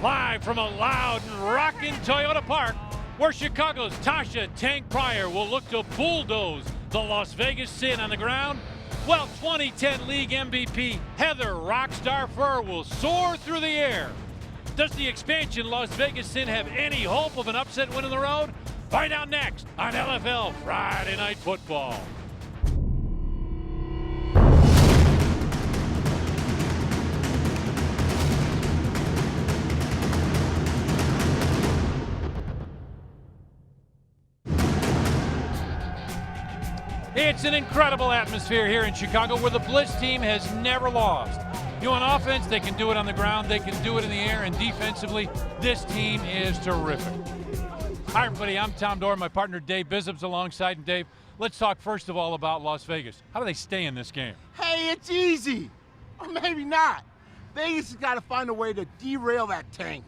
Live from a loud and rocking Toyota Park, where Chicago's Tasha Tank Pryor will look to bulldoze the Las Vegas Sin on the ground. Well, 2010 League MVP Heather Rockstar Furr will soar through the air. Does the expansion Las Vegas Sin have any hope of an upset win on the road? Find out next on LFL Friday Night Football. It's an incredible atmosphere here in Chicago where the Bliss team has never lost. You want offense, they can do it on the ground, they can do it in the air, and defensively, this team is terrific. Hi everybody, I'm Tom Dorr, my partner Dave Bissop's alongside. And Dave, let's talk first of all about Las Vegas. How do they stay in this game? Hey, it's easy. Or maybe not. Vegas has got to find a way to derail that tank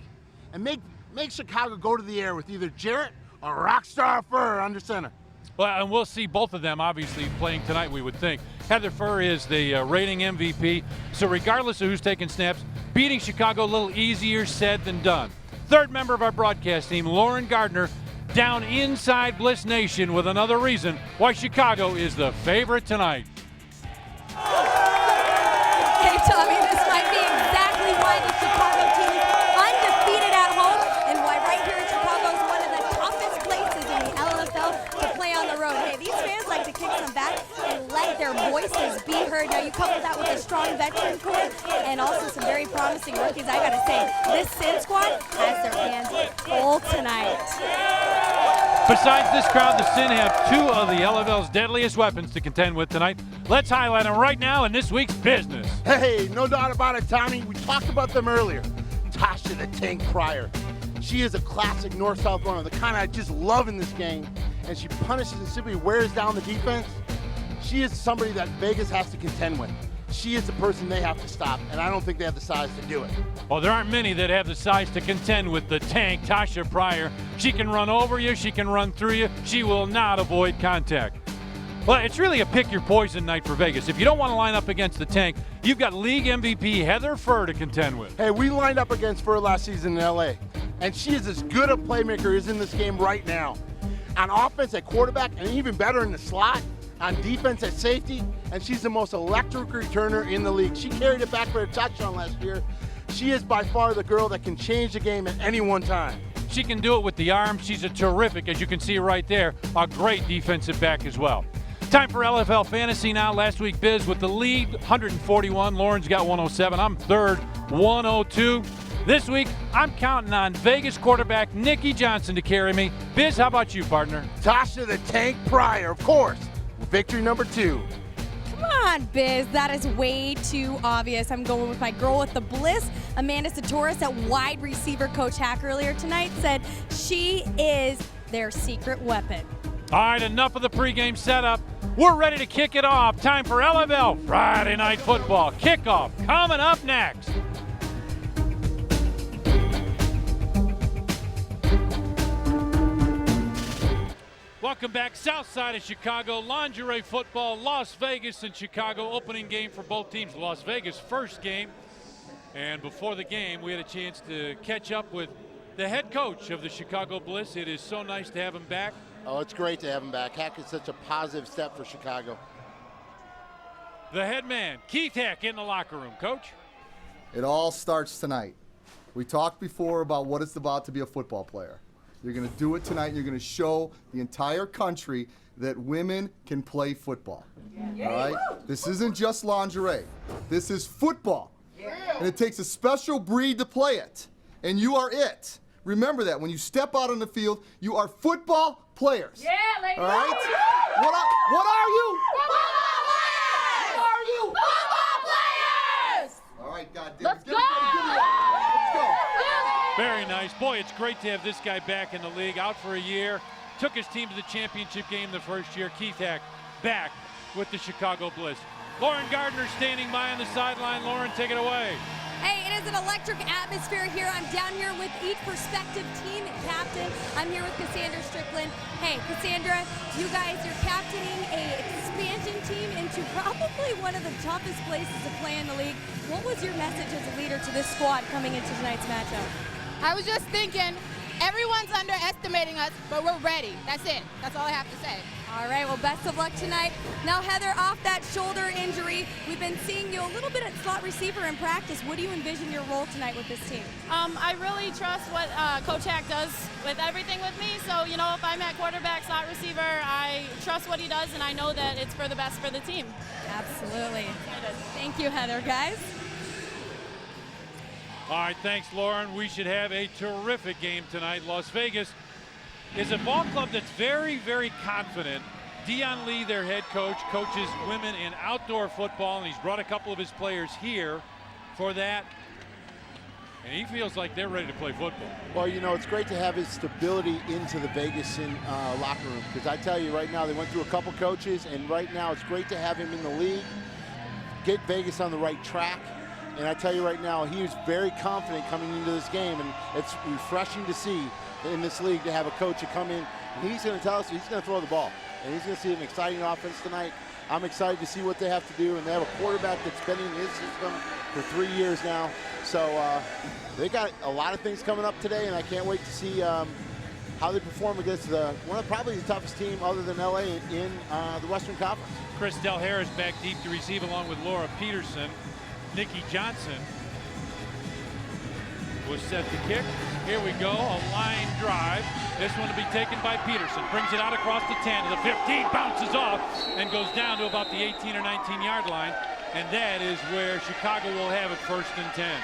and make Chicago go to the air with either Jarrett or Rockstar Furr under center. Well, and we'll see both of them obviously playing tonight, we would think. Heather Furr is the rating MVP, so regardless of who's taking snaps, beating Chicago a little easier said than done. Third member of our broadcast team, Lauren Gardner, down inside Bliss Nation with another reason why Chicago is the favorite tonight. Hey, Tommy, this might be exactly why the Chicago team is undefeated at home and why right here in Chicago is one of the toughest places in the LFL to play on the road. Hey, these fans like to kick some back and let their voices be heard. Now, you couple that with a strong veteran core and also some very promising rookies. I got to say, this Sin squad has their hands full tonight. Besides this crowd, the Sin have two of the LFL's deadliest weapons to contend with tonight. Let's highlight them right now in this week's business. Hey, no doubt about it, Tommy. We talked about them earlier. Tasha the Tank Pryor. She is a classic North-South runner, the kind I just love in this game. And she punishes and simply wears down the defense. She is somebody that Vegas has to contend with. She is the person they have to stop, and I don't think they have the size to do it. Well, there aren't many that have the size to contend with the tank, Tasha Pryor. She can run over you, she can run through you, she will not avoid contact. Well, it's really a pick your poison night for Vegas. If you don't want to line up against the tank, you've got league MVP Heather Furr to contend with. Hey, we lined up against Furr last season in LA, and she is as good a playmaker as in this game right now. On offense at quarterback, and even better in the slot. On defense at safety, and she's the most electric returner in the league. She carried it back for a touchdown last year. She is by far the girl that can change the game at any one time. She can do it with the arm. She's a terrific, as you can see right there, a great defensive back as well. Time for LFL Fantasy now. Last week, Biz with the lead, 141. Lauren's got 107. I'm third, 102. This week, I'm counting on Vegas quarterback Nikki Johnson to carry me. Biz, how about you, partner? Tasha the Tank Pryor, of course. Victory number 2. Come on, Biz. That is way too obvious. I'm going with my girl with the Bliss. Amanda Satoris at wide receiver. Coach Hack earlier tonight said she is their secret weapon. All right, enough of the pregame setup. We're ready to kick it off. Time for LFL Friday Night Football. Kickoff coming up next. Welcome back, south side of Chicago, lingerie football, Las Vegas and Chicago, opening game for both teams. Las Vegas first game, and before the game we had a chance to catch up with the head coach of the Chicago Bliss. It is so nice to have him back. Oh, it's great to have him back. Hack is such a positive step for Chicago. The head man, Keith Hack, in the locker room. Coach? It all starts tonight. We talked before about what it's about to be a football player. You're going to do it tonight. You're going to show the entire country that women can play football. All right? This isn't just lingerie. This is football. And it takes a special breed to play it. And you are it. Remember that. When you step out on the field, you are football players. Yeah, ladies. All right? What are you? Football players! What are you? Football players! All right, goddamn. Let's go! Let's go. Very nice. Boy, it's great to have this guy back in the league, out for a year. Took his team to the championship game the first year. Keith Hack back with the Chicago Bliss. Lauren Gardner standing by on the sideline. Lauren, take it away. Hey, it is an electric atmosphere here. I'm down here with each prospective team captain. I'm here with Cassandra Strickland. Hey, Cassandra, you guys are captaining a expansion team into probably one of the toughest places to play in the league. What was your message as a leader to this squad coming into tonight's matchup? I was just thinking, everyone's underestimating us, but we're ready. That's it. That's all I have to say. All right, well, best of luck tonight. Now, Heather, off that shoulder injury, we've been seeing you a little bit at slot receiver in practice. What do you envision your role tonight with this team? I really trust what Coach Hack does with everything with me. So, you know, if I'm at quarterback, slot receiver, I trust what he does, and I know that it's for the best for the team. Absolutely. Thank you, Heather, guys. All right, thanks, Lauren. We should have a terrific game tonight. Las Vegas is a ball club that's very, very confident. Dion Lee, their head coach, coaches women in outdoor football, and he's brought a couple of his players here for that. And he feels like they're ready to play football. Well, you know, it's great to have his stability into the Vegas locker room, because I tell you right now, they went through a couple coaches, and right now it's great to have him in the league, get Vegas on the right track. And I tell you right now, he was very confident coming into this game, and it's refreshing to see in this league to have a coach to come in. And he's going to tell us he's going to throw the ball, and he's going to see an exciting offense tonight. I'm excited to see what they have to do, and they have a quarterback that's been in his system for 3 years now. So they got a lot of things coming up today, and I can't wait to see how they perform against one of probably the toughest team other than LA in the Western Conference. Chris Del Harris back deep to receive along with Laura Peterson. Nikki Johnson was set to kick. Here we go, a line drive. This one to be taken by Peterson. Brings it out across the 10 to the 15, bounces off, and goes down to about the 18 or 19 yard line. And that is where Chicago will have it, 1st and 10.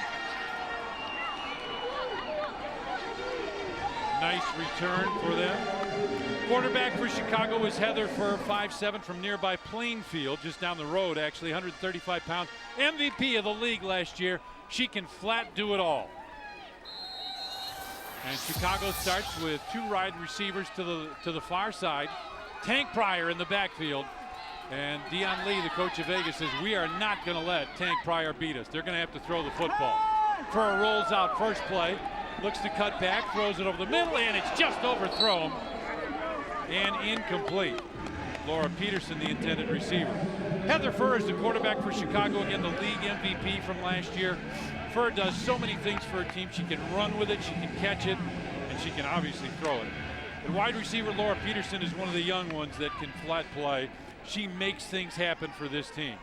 Nice return for them. Quarterback for Chicago is Heather Furr, 5'7", from nearby Plainfield, just down the road actually, 135 pounds. MVP of the league last year. She can flat do it all. And Chicago starts with 2 wide receivers to the far side. Tank Pryor in the backfield. And Dion Lee, the coach of Vegas, says we are not going to let Tank Pryor beat us. They're going to have to throw the football. Furr rolls out first play, looks to cut back, throws it over the middle, and it's just overthrown and incomplete. Laura Peterson, the intended receiver. Heather Furr is the quarterback for Chicago, again the league MVP from last year. Furr does so many things for her team. She can run with it, she can catch it, and she can obviously throw it. And wide receiver Laura Peterson is one of the young ones that can flat play. She makes things happen for this team.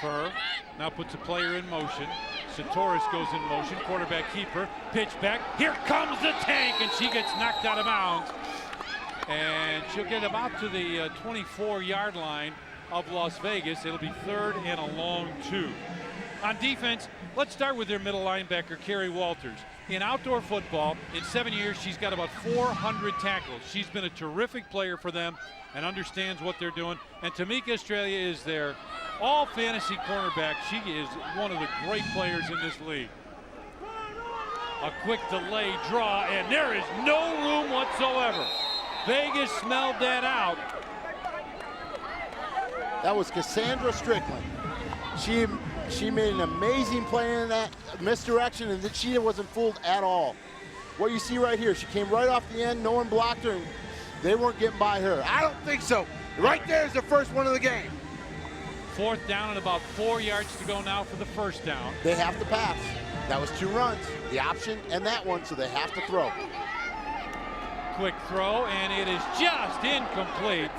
Furr now puts a player in motion. Satoris goes in motion, quarterback keeper, pitch back. Here comes the Tank, and she gets knocked out of bounds. And she'll get about to the 24-yard line of Las Vegas. It'll be 3rd and a long 2. On defense, let's start with their middle linebacker, Carrie Walters. In outdoor football, in 7 years, she's got about 400 tackles. She's been a terrific player for them and understands what they're doing. And Tamika Australia is their all-fantasy cornerback. She is one of the great players in this league. A quick delay draw, and there is no room whatsoever. Vegas smelled that out. That was Cassandra Strickland. She made an amazing play in that misdirection, and she wasn't fooled at all. What you see right here, she came right off the end, no one blocked her, and they weren't getting by her. I don't think so. Right there is the first one of the game. 4th down and about 4 yards to go now for the 1st down. They have to pass. That was 2 runs, the option and that one, so they have to throw. Quick throw, and it is just incomplete.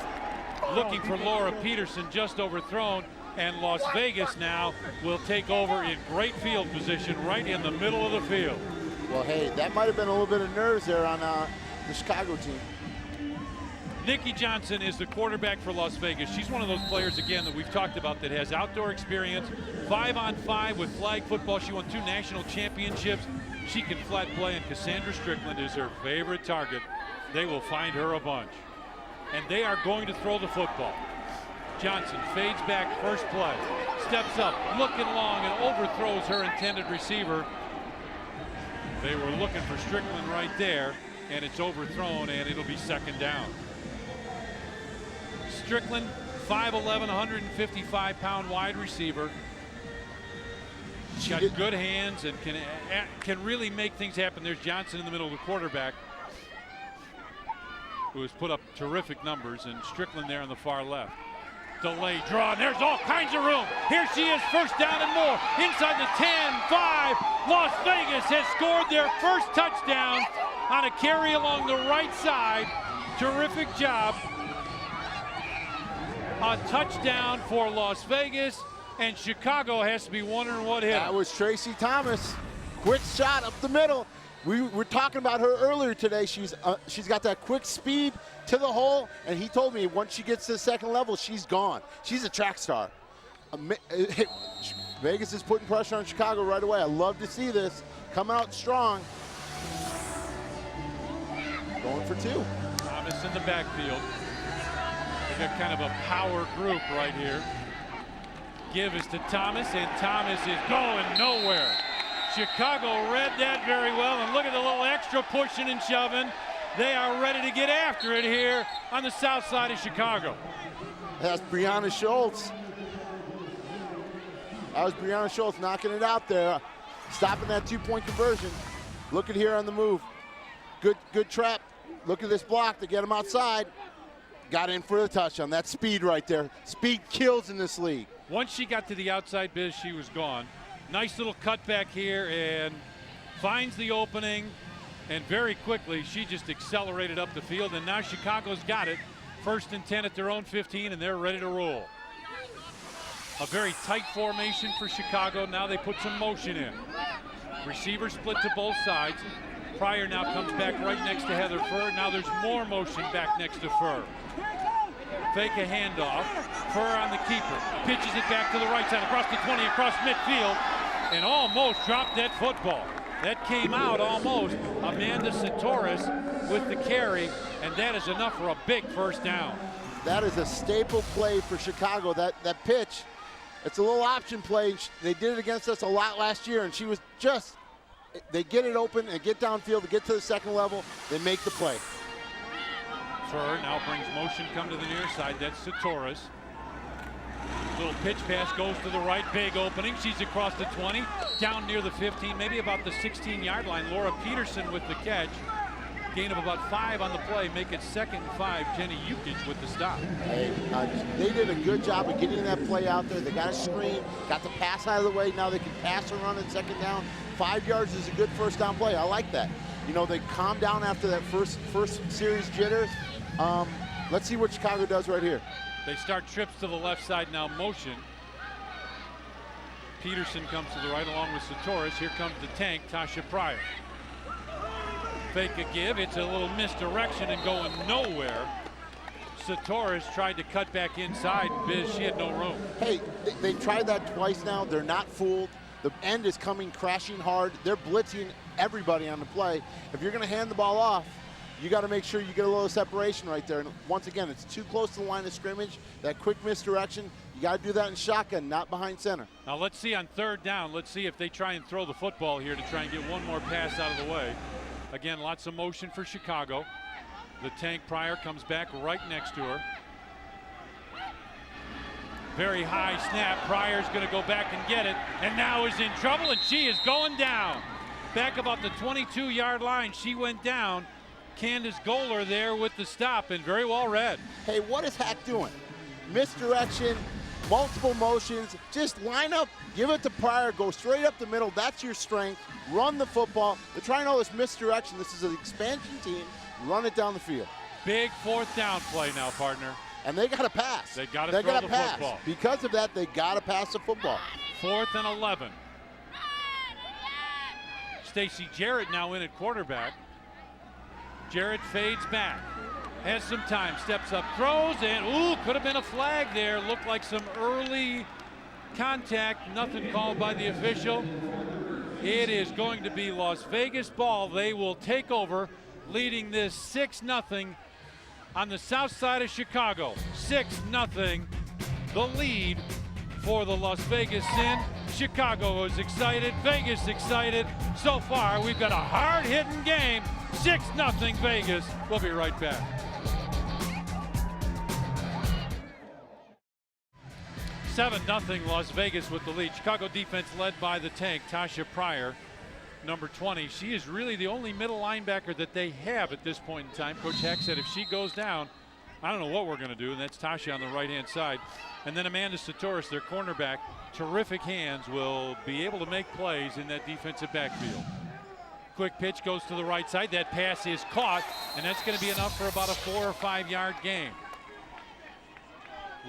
Looking for Laura Peterson, just overthrown. And Las Vegas now will take over in great field position right in the middle of the field. Well, hey, that might have been a little bit of nerves there on the Chicago team. Nikki Johnson is the quarterback for Las Vegas. She's one of those players, again, that we've talked about that has outdoor experience, 5-on-5 with flag football. She won 2 national championships. She can flat play, and Cassandra Strickland is her favorite target. They will find her a bunch. And they are going to throw the football. Johnson fades back first play, steps up, looking long, and overthrows her intended receiver. They were looking for Strickland right there, and it's overthrown, and it'll be 2nd down. Strickland, 5'11", 155-pound wide receiver. She's got good hands and can really make things happen. There's Johnson in the middle of the quarterback, who has put up terrific numbers, and Strickland there on the far left. Delay draw, and there's all kinds of room. Here she is, first down and more. Inside the 10-5. Las Vegas has scored their first touchdown on a carry along the right side. Terrific job. A touchdown for Las Vegas, and Chicago has to be wondering what hit. That was Tracy Thomas. Quick shot up the middle. We were talking about her earlier today. She's got that quick speed to the hole, and he told me once she gets to the second level, she's gone. She's a track star. Vegas is putting pressure on Chicago right away. I love to see this. Come out strong. Going for two. Thomas in the backfield. They got kind of a power group right here. Give is to Thomas, and Thomas is going nowhere. Chicago read that very well, and look at the little extra pushing and shoving. They are ready to get after it here on the south side of Chicago. That's Brianna Schultz. That was Brianna Schultz knocking it out there, stopping that two-point conversion. Look at here on the move. Good trap. Look at this block to get him outside. Got in for the touchdown. That speed right there. Speed kills in this league. Once she got to the outside, Biz, she was gone. Nice little cutback here, and finds the opening, and very quickly she just accelerated up the field, and now Chicago's got it. 1st and 10 at their own 15, and they're ready to roll. A very tight formation for Chicago. Now they put some motion in. Receiver split to both sides. Pryor now comes back right next to Heather Furr. Now there's more motion back next to Furr. Fake a handoff. Furr on the keeper. Pitches it back to the right side, across the 20, across midfield, and almost dropped that football. That came out almost. Amanda Satoris with the carry, and that is enough for a big first down. That is a staple play for Chicago. That pitch, it's a little option play. They did it against us a lot last year, and she was just, they get it open and get downfield to get to the second level, they make the play. Furr now brings motion, come to the near side. That's Satoris. Little pitch pass goes to the right, big opening. She's across the 20, down near the 15, maybe about the 16-yard line. Laura Peterson with the catch. Gain of about 5 on the play, make it 2nd and 5. Jenny Ukic with the stop. Hey, they did a good job of getting that play out there. They got a screen, got the pass out of the way. Now they can pass or run at 2nd down. 5 yards is a good first down play. I like that. You know, they calmed down after that first series jitters. Let's see what Chicago does right here. They start trips to the left side now, motion. Peterson comes to the right along with Satoris. Here comes the tank, Tasha Pryor. Fake a give, it's a little misdirection and going nowhere. Satoris tried to cut back inside, Biz, she had no room. Hey, they tried that twice now. They're not fooled. The end is coming crashing hard. They're blitzing everybody on the play. If you're going to hand the ball off, you got to make sure you get a little separation right there. And once again, it's too close to the line of scrimmage. That quick misdirection, you got to do that in shotgun, not behind center. Now let's see on 3rd down. Let's see if they try and throw the football here to try and get one more pass out of the way. Again, lots of motion for Chicago. The tank Pryor comes back right next to her. Very high snap. Pryor's going to go back and get it, and now is in trouble, and she is going down. Back about the 22-yard line, she went down. Candace Goler there with the stop, and very well read. Hey, what is Hack doing? Misdirection, multiple motions. Just line up, give it to Pryor, go straight up the middle. That's your strength. Run the football. They're trying all this misdirection. This is an expansion team. Run it down the field. Big 4th down play now, partner. And they got to pass. They got to throw the football. Because of that, they got to pass the football. 4th and 11. Stacy Jarrett now in at quarterback. Jarrett fades back, has some time, steps up, throws, and ooh, could have been a flag there. Looked like some early contact, nothing called by the official. It is going to be Las Vegas ball. They will take over, leading this 6-0 on the south side of Chicago. 6-0, the lead for the Las Vegas Sin. Chicago is excited, Vegas excited. So far, we've got a hard-hitting game. 6-0 Vegas. We'll be right back. $7-0 Las Vegas with the lead. Chicago defense led by the tank, Tasha Pryor, number 20. She is really the only middle linebacker that they have at this point in time. Coach Hack said if she goes down I don't know what we're going to do, and that's Tasha on the right-hand side. And then Amanda Satoris, their cornerback, terrific hands, will be able to make plays in that defensive backfield. Quick pitch goes to the right side. That pass is caught, and that's going to be enough for about a 4 or 5 yard gain.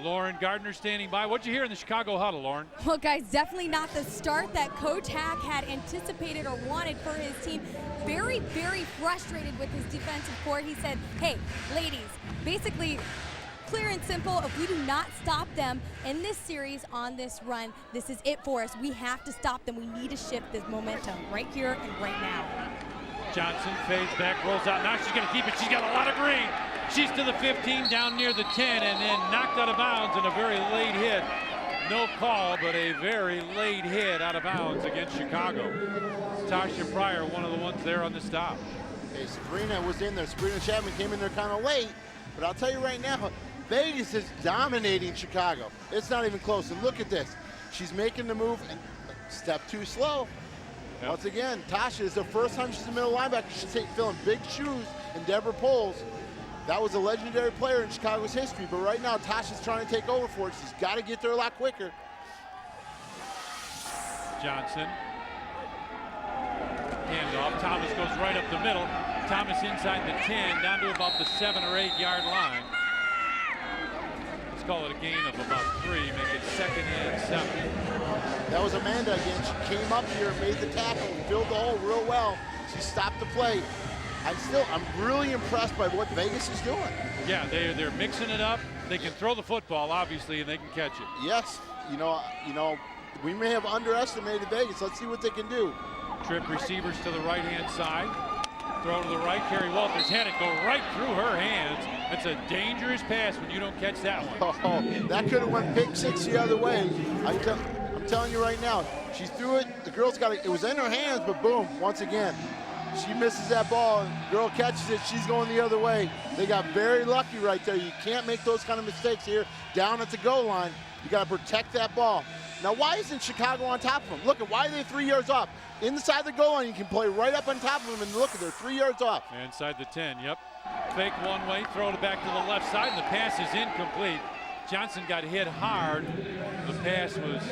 Lauren Gardner standing by. What'd you hear in the Chicago huddle, Lauren? Well, guys, definitely not the start that Coach Hack had anticipated or wanted for his team. Very, very frustrated with his defensive core. He said, hey, ladies, basically, clear and simple, if we do not stop them in this series on this run, this is it for us. We have to stop them. We need to shift this momentum right here and right now. Johnson fades back, rolls out. Now she's going to keep it. She's got a lot of green. She's to the 15, down near the 10, and then knocked out of bounds in a very late hit. No call, but a very late hit out of bounds against Chicago. Tasha Pryor, one of the ones there on the stop. Hey, Sabrina was in there. Sabrina Chapman came in there kind of late, but I'll tell you right now, Vegas is dominating Chicago. It's not even close. And look at this. She's making the move and step too slow. Yep. Once again, Tasha is the first time she's a middle linebacker. She's filling big shoes in Deborah Poles. That was a legendary player in Chicago's history, but right now Tasha's trying to take over for it. She's got to get there a lot quicker. Johnson. Handoff. Thomas goes right up the middle. Thomas inside the 10, down to about the 7 or 8 yard line. Let's call it a gain of about 3, make it 2nd and 7. That was Amanda again. She came up here, made the tackle, and filled the hole real well. She stopped the play. I'm really impressed by what Vegas is doing. Yeah, they're mixing it up. They can throw the football, obviously, and they can catch it. Yes, you know, we may have underestimated Vegas. Let's see what they can do. Trip receivers to the right-hand side. Throw to the right. Carrie Walters had it go right through her hands. That's a dangerous pass when you don't catch that one. Oh, that could have went pick 6 the other way. I'm telling you right now, she threw it. The girl's got it. It was in her hands, but boom, once again. She misses that ball, and girl catches it. She's going the other way. They got very lucky right there. You can't make those kind of mistakes here down at the goal line. You got to protect that ball. Now, why isn't Chicago on top of them? Look at why are they 3 yards off? Inside the goal line, you can play right up on top of them, and look at they're 3 yards off. Inside the 10, yep. Fake one way, throw it back to the left side, and the pass is incomplete. Johnson got hit hard. The pass was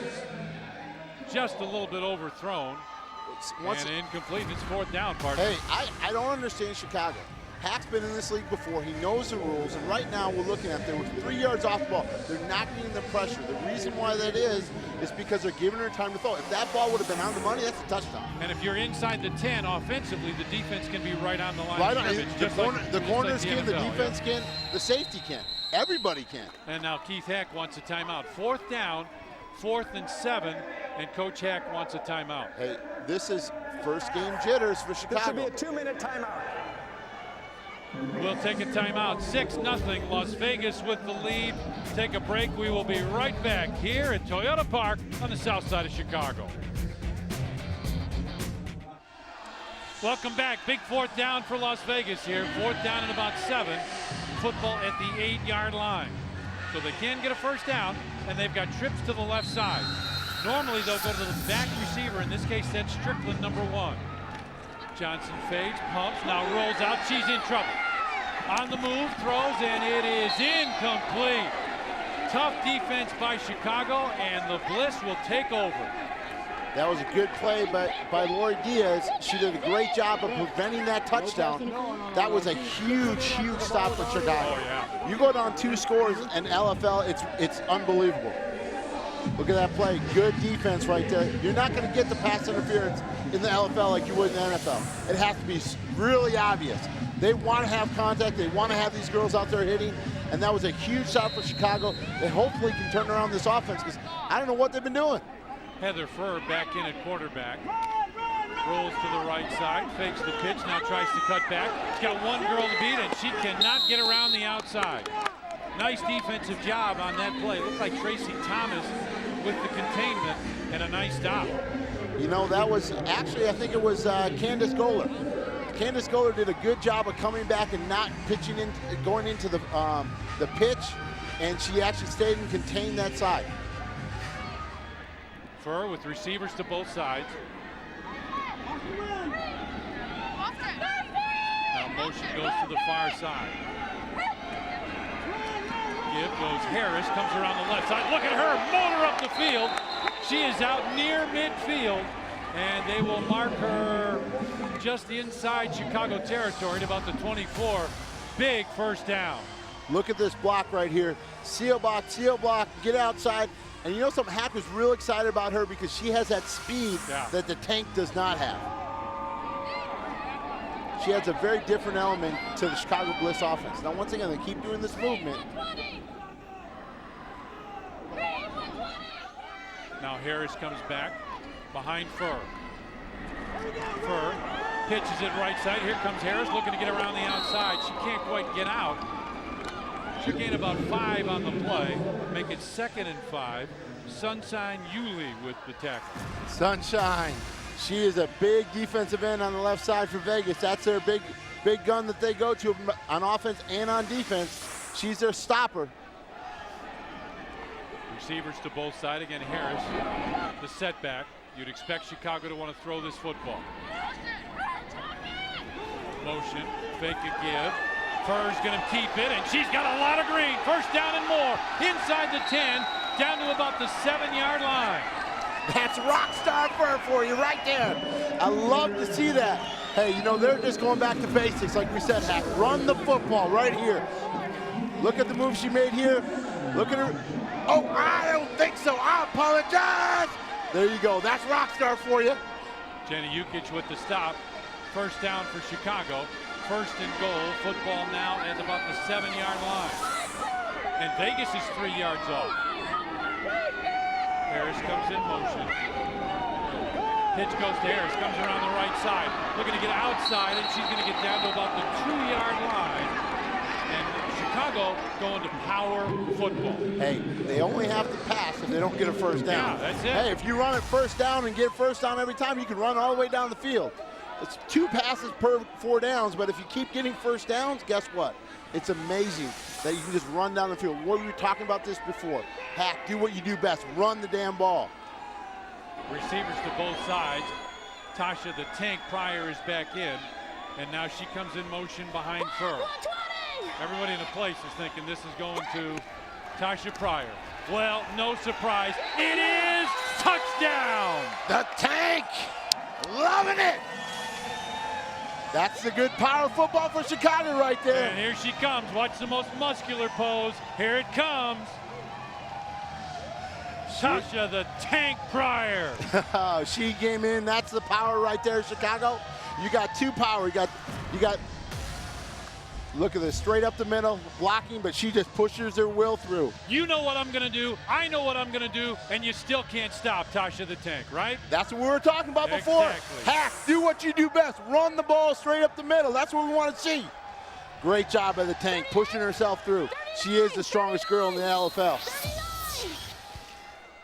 just a little bit overthrown. And incomplete. It's 4th down, partner. Hey, I don't understand Chicago. Hack's been in this league before. He knows the rules, and right now we're looking at they were 3 yards off the ball. They're not getting the pressure. The reason why that is because they're giving her time to throw. If that ball would have been on the money, that's a touchdown. And if you're inside the 10 offensively, the defense can be right on the line. Right on. The corners can, the defense can, the safety can. Everybody can. And now Keith Hack wants a timeout. 4th down, 4th and 7, and Coach Hack wants a timeout. Hey, this is first game jitters for Chicago. This will be a 2-minute timeout. We'll take a timeout. 6-0, Las Vegas with the lead. Take a break. We will be right back here at Toyota Park on the south side of Chicago. Welcome back. Big 4th down for Las Vegas here. 4th down and about 7. Football at the 8 yard line. So they can get a first down, and they've got trips to the left side. Normally they'll go to the back receiver. In this case, that's Strickland, number 1. Johnson fades, pumps, now rolls out. She's in trouble. On the move, throws, and it is incomplete. Tough defense by Chicago, and the Bliss will take over. That was a good play by Lori Diaz. She did a great job of preventing that touchdown. That was a huge, huge stop for Chicago. Oh, yeah. You go down 2 scores in LFL, it's unbelievable. Look at that play. Good defense right there. You're not going to get the pass interference in the LFL like you would in the NFL. It has to be really obvious. They want to have contact. They want to have these girls out there hitting. And that was a huge shot for Chicago. They hopefully can turn around this offense because I don't know what they've been doing. Heather Furr back in at quarterback. Rolls to the right side, fakes the pitch, now tries to cut back. She's got one girl to beat, and she cannot get around the outside. Nice defensive job on that play. Looked like Tracy Thomas with the containment and a nice stop. You know, that was actually, I think it was Candace Goller. Candace Goller did a good job of coming back and not pitching in, going into the pitch, and she actually stayed and contained that side. Furr with receivers to both sides. Now motion goes to the far side. give goes Harris, comes around the left side. Look at her, motor up the field. She is out near midfield, and they will mark her just inside Chicago territory at about the 24. Big first down. Look at this block right here. Seal block, get outside. And you know something, Hack was real excited about her because she has that speed that the Tank does not have. She adds a very different element to the Chicago Bliss offense. Now, once again, they keep doing this movement. Now Harris comes back behind Furr. Furr pitches it right side. Here comes Harris looking to get around the outside. She can't quite get out. She'll gain about 5 on the play. Make it 2nd and 5. Sunshine Yulee with the tackle. Sunshine. She is a big defensive end on the left side for Vegas. That's their big gun that they go to on offense and on defense. She's their stopper. Receivers to both sides. Again, Harris, the setback. You'd expect Chicago to want to throw this football. Motion, fake a give. Furr's going to keep it, and she's got a lot of green. First down and more. Inside the 10, down to about the 7-yard line. That's rock star Furr for you right there. I love to see that. Hey, you know, they're just going back to basics, like we said, Hack. Run the football right here. Look at the move she made here. Look at her. Oh, I don't think so. I apologize. There you go. That's rock star for you. Jenny Ukic with the stop. First down for Chicago. First and goal. Football now at about the 7-yard line. And Vegas is 3 yards off. Harris comes in motion. Pitch goes to Harris. Comes around the right side. Looking to get outside, and she's going to get down to about the 2-yard line. And Chicago going to power football. Hey, they only have to pass if they don't get a first down. Yeah, that's it. Hey, if you run it first down and get first down every time, you can run all the way down the field. It's 2 passes per 4 downs, but if you keep getting first downs, guess what? It's amazing that you can just run down the field. We were talking about this before. Hack, do what you do best. Run the damn ball. Receivers to both sides. Tasha the Tank Pryor is back in, and now she comes in motion behind Furr. Everybody in the place is thinking this is going to Tasha Pryor. Well, no surprise. It is touchdown! The Tank, loving it. That's the good power football for Chicago right there. And here she comes. Watch the most muscular pose. Here it comes. Tasha the Tank Pryor. She came in. That's the power right there, Chicago. You got 2 power. You got. Look at this, straight up the middle, blocking, but she just pushes her will through. You know what I'm going to do. I know what I'm going to do, and you still can't stop Tasha the Tank, right? That's what we were talking about before. Exactly. Hack, do what you do best. Run the ball straight up the middle. That's what we want to see. Great job by the Tank, pushing herself through. She is the strongest girl in the LFL.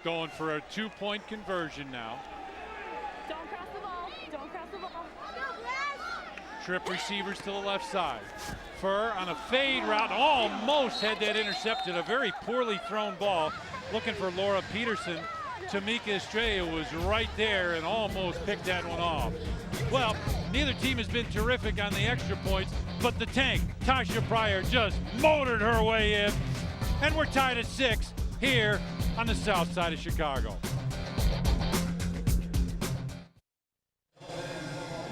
Going for a 2-point conversion now. Don't cross the ball. Don't cross the ball. Trip receivers to the left side. Furr on a fade route, almost had that intercepted. A very poorly thrown ball. Looking for Laura Peterson. Tamika Estrella was right there and almost picked that one off. Well, neither team has been terrific on the extra points, but the Tank, Tasha Pryor, just motored her way in. And we're tied at 6 here on the south side of Chicago.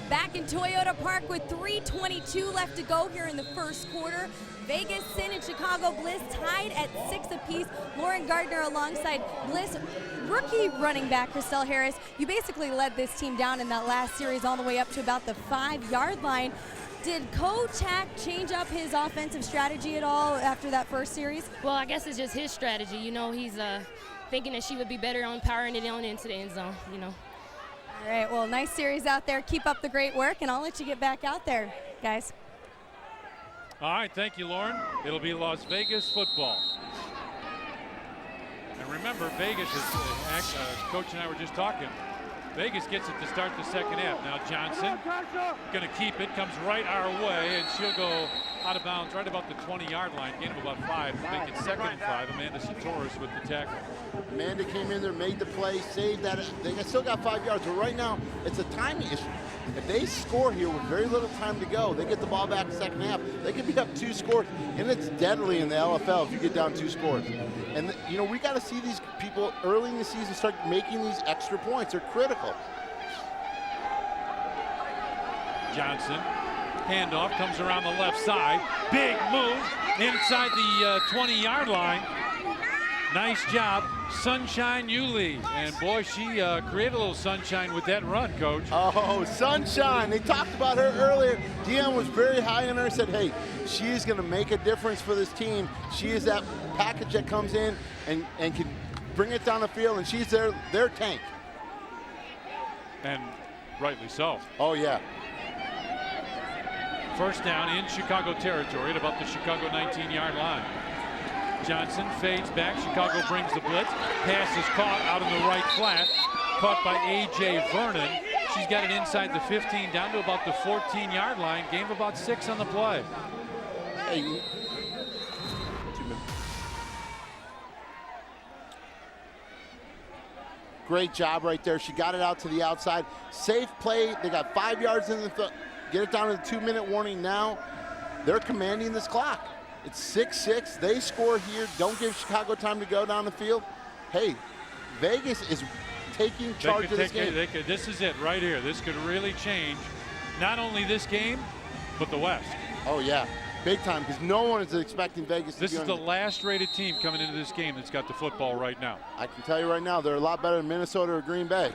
Back in Toyota Park with 3:22 left to go here in the first quarter. Vegas, Sin, and Chicago Bliss tied at 6 apiece. Lauren Gardner alongside Bliss rookie running back Christelle Harris. You basically led this team down in that last series all the way up to about the 5-yard line. Did Coach Hack change up his offensive strategy at all after that first series? Well, I guess it's just his strategy. You know, he's thinking that she would be better on powering it on into the end zone, you know. All right, well, nice series out there. Keep up the great work, and I'll let you get back out there, guys. All right, thank you, Lauren. It'll be Las Vegas football. And remember, Vegas is, Coach and I were just talking, Vegas gets it to start the second half. Now Johnson going to keep it, comes right our way, and she'll go Out of bounds, right about the 20-yard line. Gain of about 5. Make it 2nd and 5. Amanda Satoris with the tackle. Amanda came in there, made the play, saved that. They still got 5 yards, but right now it's a timing issue. If they score here with very little time to go, they get the ball back in the second half, they could be up 2 scores, and it's deadly in the LFL if you get down 2 scores. And, you know, we got to see these people early in the season start making these extra points. They're critical. Johnson, handoff, comes around the left side. Big move inside the 20-yard line. Nice job, Sunshine Yulee. And boy, she created a little sunshine with that run, Coach. Oh, Sunshine. They talked about her earlier. Dion was very high on her, said, hey, she is going to make a difference for this team. She is that package that comes in and can bring it down the field, and she's their tank. And rightly so. Oh, yeah. First down in Chicago territory at about the Chicago 19-yard line. Johnson fades back. Chicago brings the blitz. Pass is caught out in the right flat. Caught by A.J. Vernon. She's got it inside the 15 down to about the 14-yard line. Gain of about 6 on the play. Hey. 2 minutes. Great job right there. She got it out to the outside. Safe play. They got 5 yards in the get it down to the 2-minute warning now. They're commanding this clock. It's 6-6. They score here. Don't give Chicago time to go down the field. Hey, Vegas is taking charge of this game. This is it right here. This could really change not only this game, but the West. Oh, yeah. Big time, because no one is expecting Vegas to This is the last rated team coming into this game that's got the football right now. I can tell you right now, they're a lot better than Minnesota or Green Bay.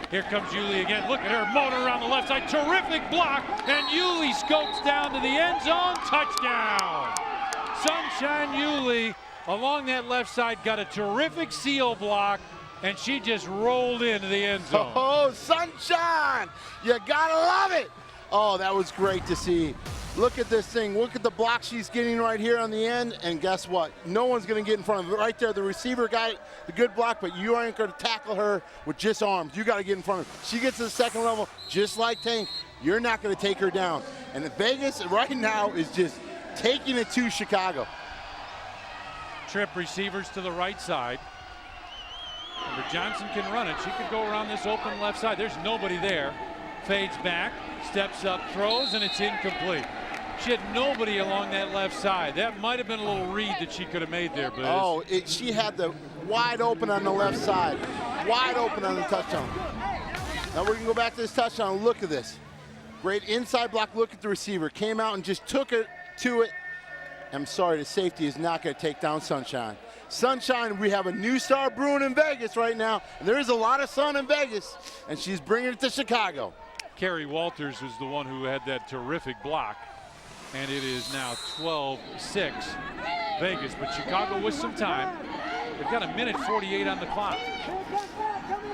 Here comes Yulee again. Look at her motor around the left side. Terrific block. And Yulee scopes down to the end zone. Touchdown. Sunshine Yulee along that left side got a terrific seal block, and she just rolled into the end zone. Oh, Sunshine. You got to love it. Oh, that was great to see. Look at this thing. Look at the block she's getting right here on the end. And guess what? No one's going to get in front of it. Right there, the receiver got the good block, but you aren't going to tackle her with just arms. You got to get in front of her. She gets to the second level, just like Tank. You're not going to take her down. And Vegas right now is just taking it to Chicago. Trip receivers to the right side. Remember, Johnson can run it. She could go around this open left side. There's nobody there. Fades back, steps up, throws, and it's incomplete. She had nobody along that left side. That might have been a little read that she could have made there, Bliss. Oh, she had the wide open on the left side. Wide open on the touchdown. Now we're going to go back to this touchdown. Look at this. Great inside block. Look at the receiver. Came out and just took it to it. I'm sorry, the safety is not going to take down Sunshine. Sunshine, we have a new star brewing in Vegas right now. And there is a lot of sun in Vegas, and she's bringing it to Chicago. Carrie Walters was the one who had that terrific block. And it is now 12-6 Vegas, but Chicago with some time. They've got 1:48 on the clock.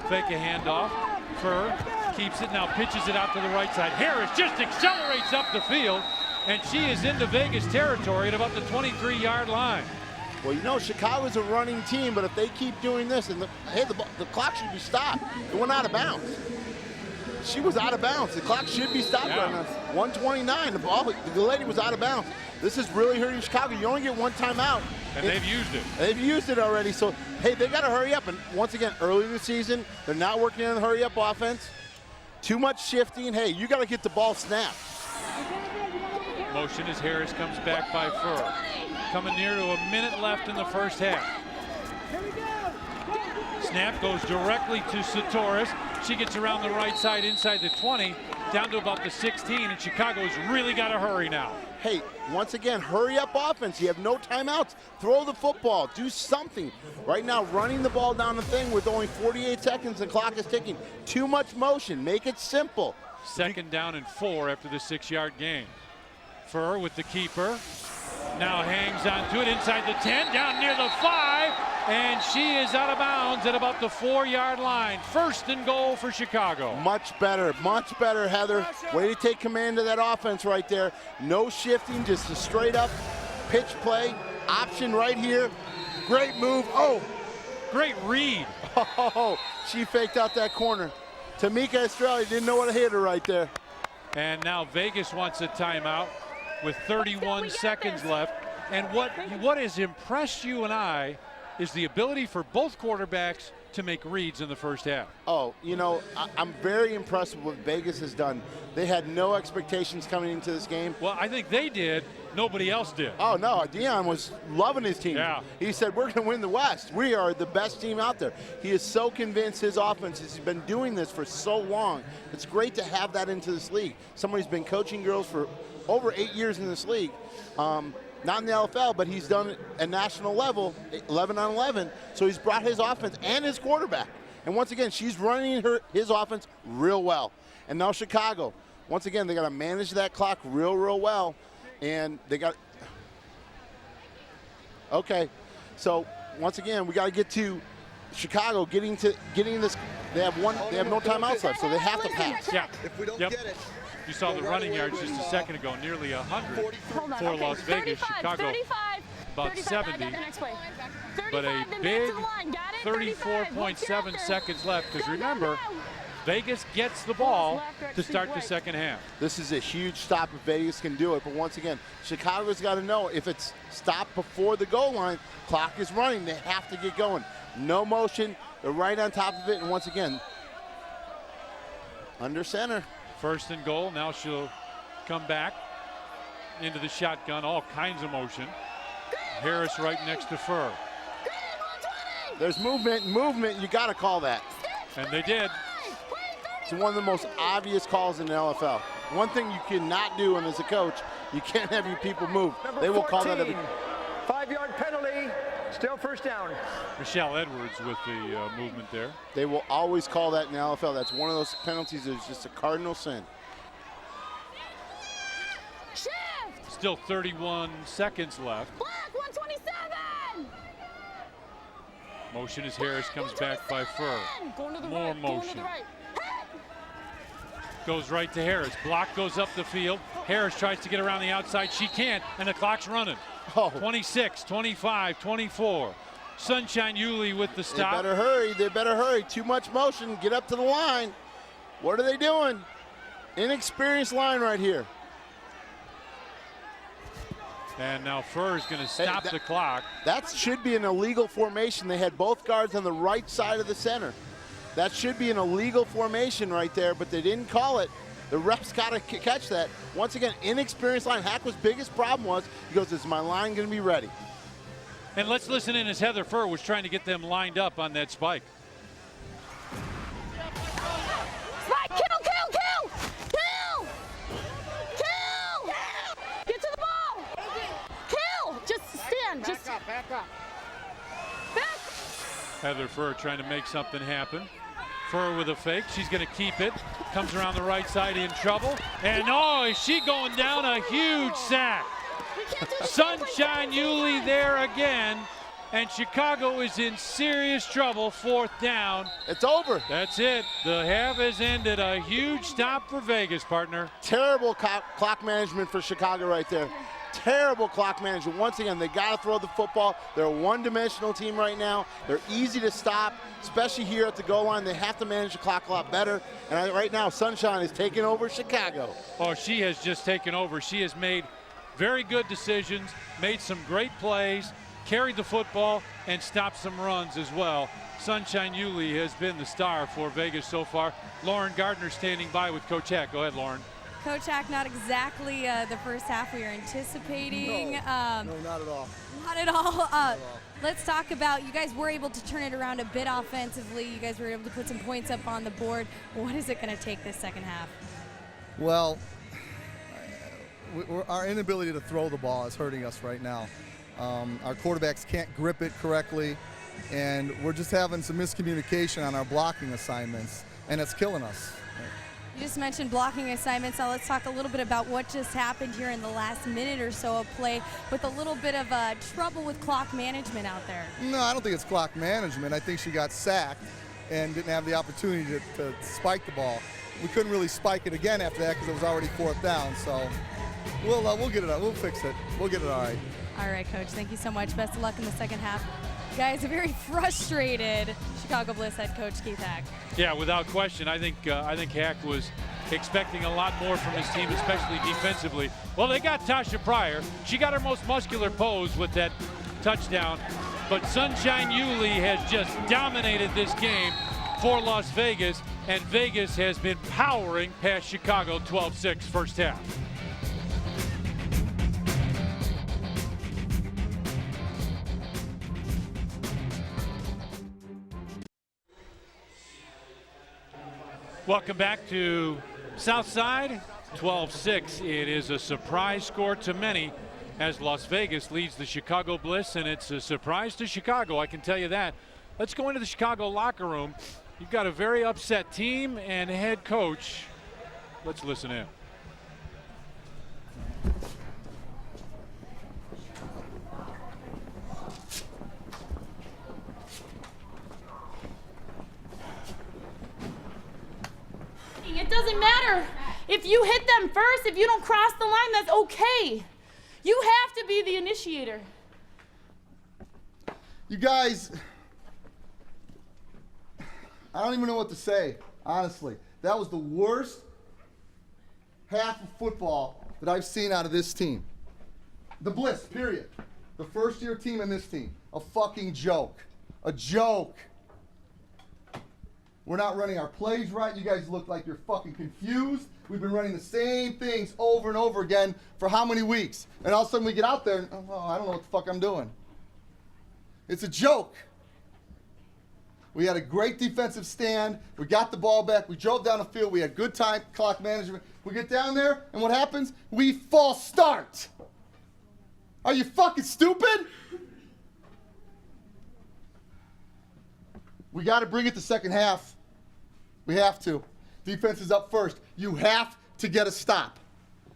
Fake a handoff. Furr keeps it, now pitches it out to the right side. Harris just accelerates up the field, and she is into Vegas territory at about the 23-yard line. Well, you know, Chicago's a running team, but if they keep doing this, and the clock should be stopped. It went out of bounds. She was out of bounds. The clock should be stopped right now. 1:29. The lady was out of bounds. This is really hurting Chicago. You only get one timeout. And they've used it. They've used it already. So, hey, they got to hurry up. And once again, early in the season, they're not working on the hurry-up offense. Too much shifting. Hey, you got to get the ball snapped. Motion as Harris comes back by Furr. Coming near to a minute left in the first half. Snap goes directly to Satoris. She gets around the right side inside the 20, down to about the 16, and Chicago's really got to hurry now. Hey, once again, hurry up offense. You have no timeouts. Throw the football. Do something. Right now, running the ball down the thing with only 48 seconds, the clock is ticking. Too much motion. Make it simple. Second down and 4 after the 6-yard gain. Furr with the keeper. Now hangs on to it inside the 10, down near the 5, and she is out of bounds at about the 4-yard line. First and goal for Chicago. Much better, Heather. Way to take command of that offense right there. No shifting, just a straight up pitch play. Option right here. Great move. Oh, great read. Oh, she faked out that corner. Tamika Estrella didn't know what to hit her right there. And now Vegas wants a timeout. with 31 seconds left. And what has impressed you and I is the ability for both quarterbacks to make reads in the first half. Oh, you know, I'm very impressed with what Vegas has done. They had no expectations coming into this game. Well, I think they did. Nobody else did. Oh, no, Deion was loving his team. Yeah. He said, we're going to win the West. We are the best team out there. He is so convinced his offense, he's been doing this for so long. It's great to have that into this league. Somebody's been coaching girls for over 8 years in this league. Not in the LFL, but he's done it at national level, 11 on 11. So he's brought his offense and his quarterback. And once again, she's running his offense real well. And now Chicago, once again, they got to manage that clock real well. And they got, okay. So once again, we got to get to Chicago getting this. They have no timeouts left, so they have to pass. Yeah. If we don't get it. You saw the running yards just a second ago, nearly 100 for Las Vegas. 35, Chicago 35, about 35, 70. I got the next play. But a 35, then big back to the line. Got it? 34.7 seconds left, because Go, go, remember, go. Vegas gets the ball to start the second half. This is a huge stop if Vegas can do it. But once again, Chicago's got to know if it's stopped before the goal line, clock is running. They have to get going. No motion. They're right on top of it. And once again, under center. First and goal. Now she'll come back into the shotgun. All kinds of motion. Harris right next to Furr. There's movement. You got to call that. And they did. It's one of the most obvious calls in the LFL. One thing you cannot do, and as a coach, you can't have your people move. They will call that every. 5-yard penalty, still first down. Michelle Edwards with the movement there. They will always call that in the LFL. That's one of those penalties that's just a cardinal sin. Shift. Still 31 seconds left. Black 127. Motion as Harris comes back by Furr. Going to the More right, going to motion. the right. Goes right to Harris. Block goes up the field. Harris tries to get around the outside. She can't, and the clock's running. Oh. 26, 25, 24. Sunshine Yulee with the stop. They better hurry. They better hurry. Too much motion. Get up to the line. What are they doing? Inexperienced line right here. And now Furr is going to stop the clock. That should be an illegal formation. They had both guards on the right side of the center. That should be an illegal formation right there, but they didn't call it. The refs got to catch that. Once again, inexperienced line. Hackwa's biggest problem was, he goes, is my line going to be ready? And let's listen in as Heather Furr was trying to get them lined up on that spike. Spike, kill! Get to the ball! Kill! Just stand. Back up. Heather Furr trying to make something happen. Furr with a fake. She's going to keep it. Comes around the right side in trouble. And oh, is she going down? A huge sack. Sunshine Yulee there again. And Chicago is in serious trouble. Fourth down. It's over. That's it. The half has ended. A huge stop for Vegas, partner. Terrible clock management for Chicago right there. Terrible clock management. Once again, they got to throw the football. They're a one-dimensional team right now. They're easy to stop, especially here at the goal line. They have to manage the clock a lot better. And right now, Sunshine is taking over Chicago. Oh, she has just taken over. She has made very good decisions, made some great plays, carried the football, and stopped some runs as well. Sunshine Yulee has been the star for Vegas so far. Lauren Gardner standing by with Coach Hack. Go ahead, Lauren. Coach Hack, not exactly the first half we were anticipating. No, not at all. Not at all. Let's talk about, you guys were able to turn it around a bit offensively. You guys were able to put some points up on the board. What is it going to take this second half? Well, our inability to throw the ball is hurting us right now. Our quarterbacks can't grip it correctly, and we're just having some miscommunication on our blocking assignments, and it's killing us. You just mentioned blocking assignments. Now let's talk a little bit about what just happened here in the last minute or so of play with a little bit of trouble with clock management out there. No, I don't think it's clock management. I think she got sacked and didn't have the opportunity to spike the ball. We couldn't really spike it again after that because it was already fourth down. So we'll get it out. We'll fix it. We'll get it all right. All right, Coach. Thank you so much. Best of luck in the second half. Guys, a very frustrated Chicago Bliss head coach Keith Hack. Yeah, without question. I think Hack was expecting a lot more from his team, especially defensively. Well, they got Tasha Pryor. She got her most muscular pose with that touchdown. But Sunshine Yulee has just dominated this game for Las Vegas, and Vegas has been powering past Chicago 12-6 first half. Welcome back to Southside. 12-6. It is a surprise score to many as Las Vegas leads the Chicago Bliss, and it's a surprise to Chicago, I can tell you that. Let's go into the Chicago locker room. You've got a very upset team and head coach. Let's listen in. It doesn't matter. If you hit them first, if you don't cross the line, that's okay. You have to be the initiator. You guys, I don't even know what to say, honestly. That was the worst half of football that I've seen out of this team. The Bliss, period. The first-year team in this team. A fucking joke. A joke. We're not running our plays right. You guys look like you're fucking confused. We've been running the same things over and over again for how many weeks? And all of a sudden we get out there and, oh, I don't know what the fuck I'm doing. It's a joke. We had a great defensive stand. We got the ball back. We drove down the field. We had good time clock management. We get down there, and what happens? We false start. Are you fucking stupid? We got to bring it to second half. We have to. Defense is up first. You have to get a stop.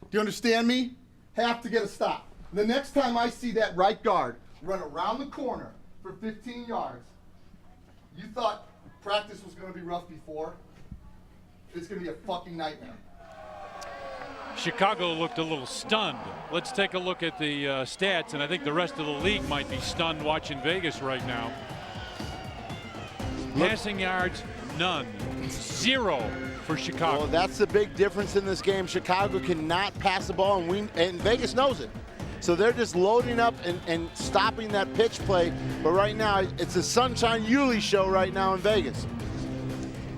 Do you understand me? Have to get a stop. The next time I see that right guard run around the corner for 15 yards, you thought practice was going to be rough before. It's going to be a fucking nightmare. Chicago looked a little stunned. Let's take a look at the stats, and I think the rest of the league might be stunned watching Vegas right now. Passing yards, none. 0 for Chicago. Well, that's the big difference in this game. Chicago cannot pass the ball, and Vegas knows it. So they're just loading up and stopping that pitch play. But right now, it's a Sunshine Yulee show right now in Vegas.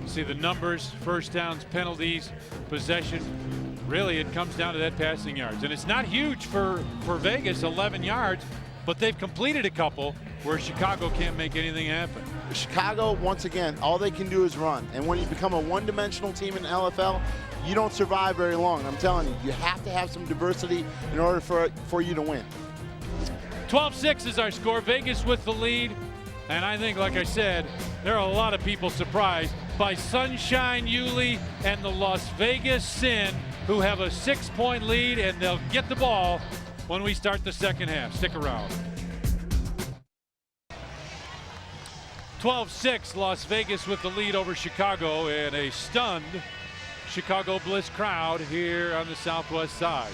See the numbers, first downs, penalties, possession. Really, it comes down to that passing yards. And it's not huge for Vegas, 11 yards, but they've completed a couple where Chicago can't make anything happen. Chicago, once again, all they can do is run. And when you become a one-dimensional team in the LFL, you don't survive very long. I'm telling you, you have to have some diversity in order for you to win. 12-6 is our score. Vegas with the lead. And I think, like I said, there are a lot of people surprised by Sunshine Yulee and the Las Vegas Sin, who have a 6-point lead, and they'll get the ball when we start the second half. Stick around. 12-6, Las Vegas with the lead over Chicago, and a stunned Chicago Bliss crowd here on the southwest side.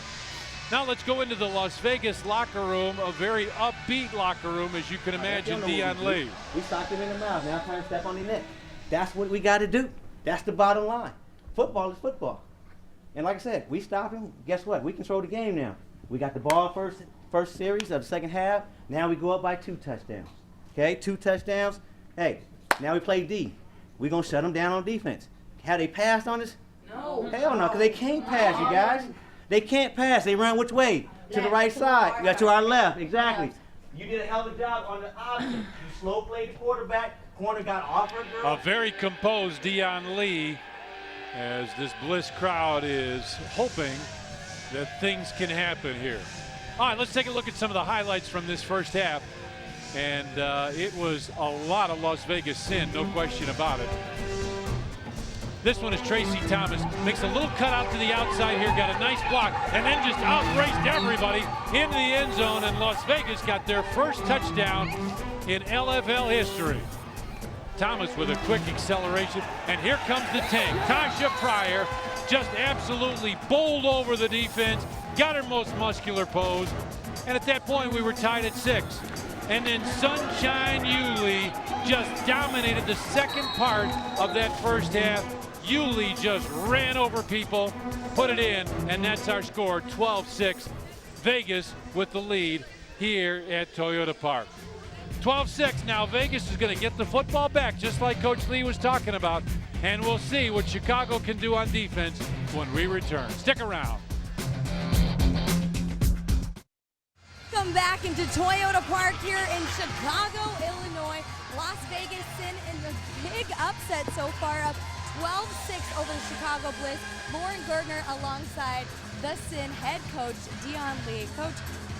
Now let's go into the Las Vegas locker room, a very upbeat locker room, as you can imagine, Dion Lee. We socked him in the mouth, now trying to step on the neck. That's what we got to do. That's the bottom line. Football is football. And like I said, we stopped him. Guess what? We control the game now. We got the ball first series of the second half. Now we go up by 2 touchdowns. Okay, 2 touchdowns. Hey, now we play D. We're going to shut them down on defense. Have they passed on us? No. Hell no, because they can't pass, you guys. They can't pass. They run which way? To the right side. Yeah, to our left. Exactly. You did a hell of a job on the option. You slow played the quarterback. Corner got offered. A very composed Dion Lee, as this Bliss crowd is hoping that things can happen here. All right, let's take a look at some of the highlights from this first half. And it was a lot of Las Vegas Sin, no question about it. This one is Tracy Thomas. Makes a little cut out to the outside here, got a nice block, and then just outraced everybody into the end zone, and Las Vegas got their first touchdown in LFL history. Thomas with a quick acceleration, and here comes the tank. Tasha Pryor just absolutely bowled over the defense, got her most muscular pose, and at that point we were tied at 6. And then Sunshine Yulee just dominated the second part of that first half. Yulee just ran over people, put it in, and that's our score, 12-6. Vegas with the lead here at Toyota Park. 12-6, now Vegas is going to get the football back, just like Coach Lee was talking about, and we'll see what Chicago can do on defense when we return. Stick around. Welcome back into Toyota Park here in Chicago, Illinois. Las Vegas Sin in the big upset so far, up 12-6 over the Chicago Bliss. Lauren Gardner alongside the Sin head coach, Dion Lee. Coach,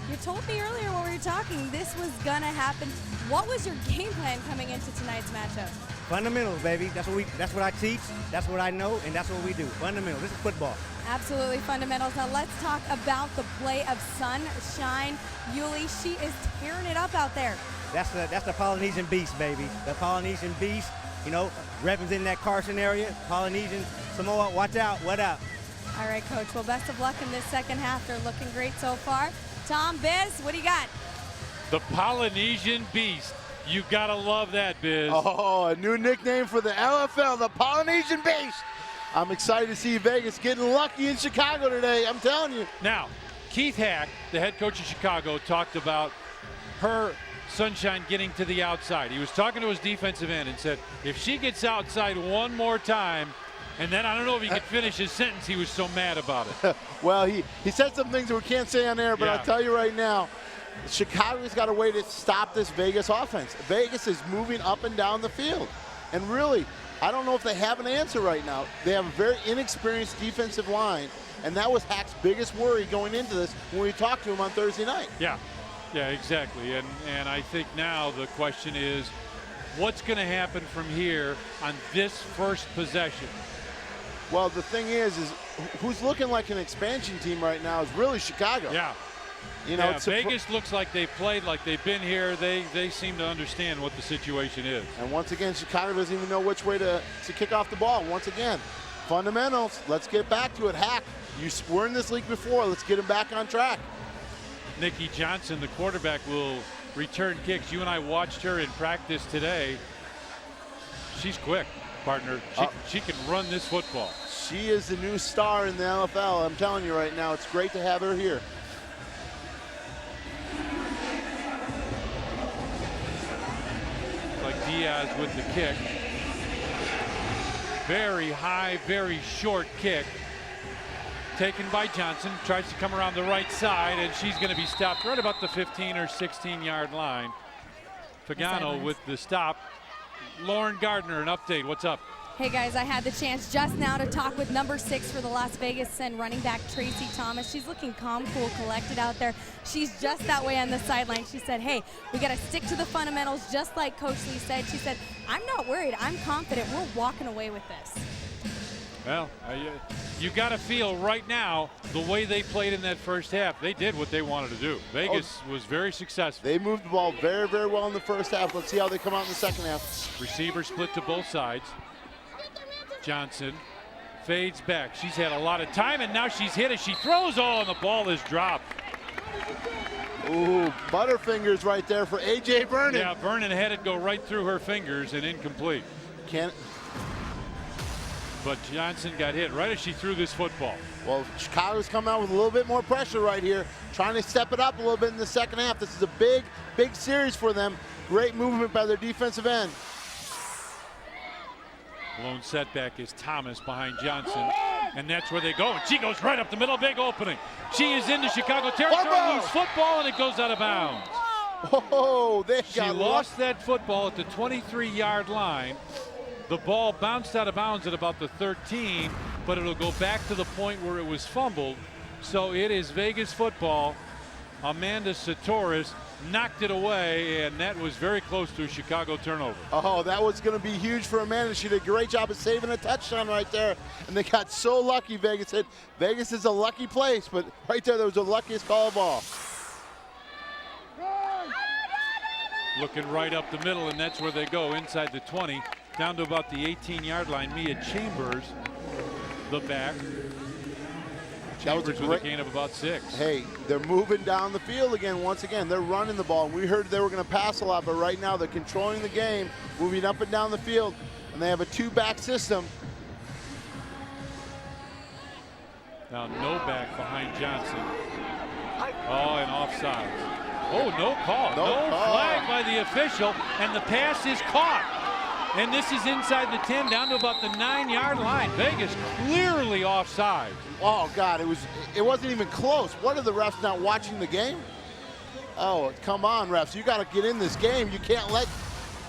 you told me earlier when we were talking this was gonna happen. What was your game plan coming into tonight's matchup? Fundamentals, baby. That's what I teach. That's what I know, and that's what we do. Fundamentals. This is football. Absolutely fundamentals. Now let's talk about the play of Sunshine Yulee. She is tearing it up out there. That's the Polynesian beast, baby. The Polynesian beast. You know, representing that Carson area. Polynesian Samoa. Watch out. What up? All right, Coach. Well, best of luck in this second half. They're looking great so far. Tom, Biz, what do you got? The Polynesian Beast. You gotta love that, Biz. Oh, a new nickname for the LFL, the Polynesian Beast. I'm excited to see Vegas getting lucky in Chicago today, I'm telling you. Now, Keith Hack, the head coach of Chicago, talked about her Sunshine getting to the outside. He was talking to his defensive end and said, if she gets outside one more time, and then I don't know if he could finish his sentence, he was so mad about it. Well, he said some things that we can't say on air, but Yeah. I'll tell you right now, Chicago's got a way to stop this Vegas offense. Vegas is moving up and down the field. And really, I don't know if they have an answer right now. They have a very inexperienced defensive line, and that was Hack's biggest worry going into this when we talked to him on Thursday night. Yeah, exactly. And I think now the question is, what's going to happen from here on this first possession? Well, the thing is who's looking like an expansion team right now is really Chicago. Yeah. You know, yeah, Vegas looks like they've played like they've been here. They seem to understand what the situation is. And once again, Chicago doesn't even know which way to kick off the ball. Once again, fundamentals. Let's get back to it. Hack, you were in this league before. Let's get him back on track. Nikki Johnson, the quarterback, will return kicks. You and I watched her in practice today. She's quick, partner. She can run this football. She is the new star in the NFL. I'm telling you right now, it's great to have her here. Like Diaz with the kick. Very high, very short kick. Taken by Johnson, tries to come around the right side, and she's going to be stopped right about the 15 or 16-yard line. Pagano with the stop. Lauren Gardner, an update. What's up? Hey guys, I had the chance just now to talk with number 6 for the Las Vegas Sun, running back Tracy Thomas. She's looking calm, cool, collected out there. She's just that way on the sideline. She said, hey, we got to stick to the fundamentals, just like Coach Lee said. She said, I'm not worried. I'm confident. We're walking away with this. Well, you got to feel right now the way they played in that first half. They did what they wanted to do. Vegas was very successful. They moved the ball very, very well in the first half. Let's see how they come out in the second half. Receiver split to both sides. Johnson fades back. She's had a lot of time, and now she's hit as she throws. Oh, and the ball is dropped. Ooh, Butterfingers right there for A.J. Vernon. Yeah, Vernon had it go right through her fingers and incomplete. But Johnson got hit right as she threw this football. Well, Chicago's come out with a little bit more pressure right here, trying to step it up a little bit in the second half. This is a big, big series for them. Great movement by their defensive end. Lone setback is Thomas behind Johnson, and that's where they go. And she goes right up the middle, big opening. She is into Chicago territory, loose football, and it goes out of bounds. Oh, She lost that football at the 23-yard line. The ball bounced out of bounds at about the 13, but it'll go back to the point where it was fumbled. So it is Vegas football. Amanda Satoris knocked it away, and that was very close to a Chicago turnover. Oh, that was going to be huge for Amanda. She did a great job of saving a touchdown right there, and they got so lucky. Vegas said Vegas is a lucky place, but right there was the luckiest call of all. Looking right up the middle, and that's where they go, inside the 20, down to about the 18-yard line. Mia Chambers, the back. That was a with a gain of about 6. Hey, they're moving down the field again. Once again, they're running the ball. We heard they were going to pass a lot, but right now they're controlling the game, moving up and down the field, and they have a 2-back system. Now no back behind Johnson. Oh, and offside. Oh, no call. No flag by the official, and the pass is caught. And this is inside the 10, down to about the 9-yard line. Vegas clearly offside. Oh God, it wasn't even close. What are the refs not watching the game? Oh, come on, refs. You got to get in this game. You can't let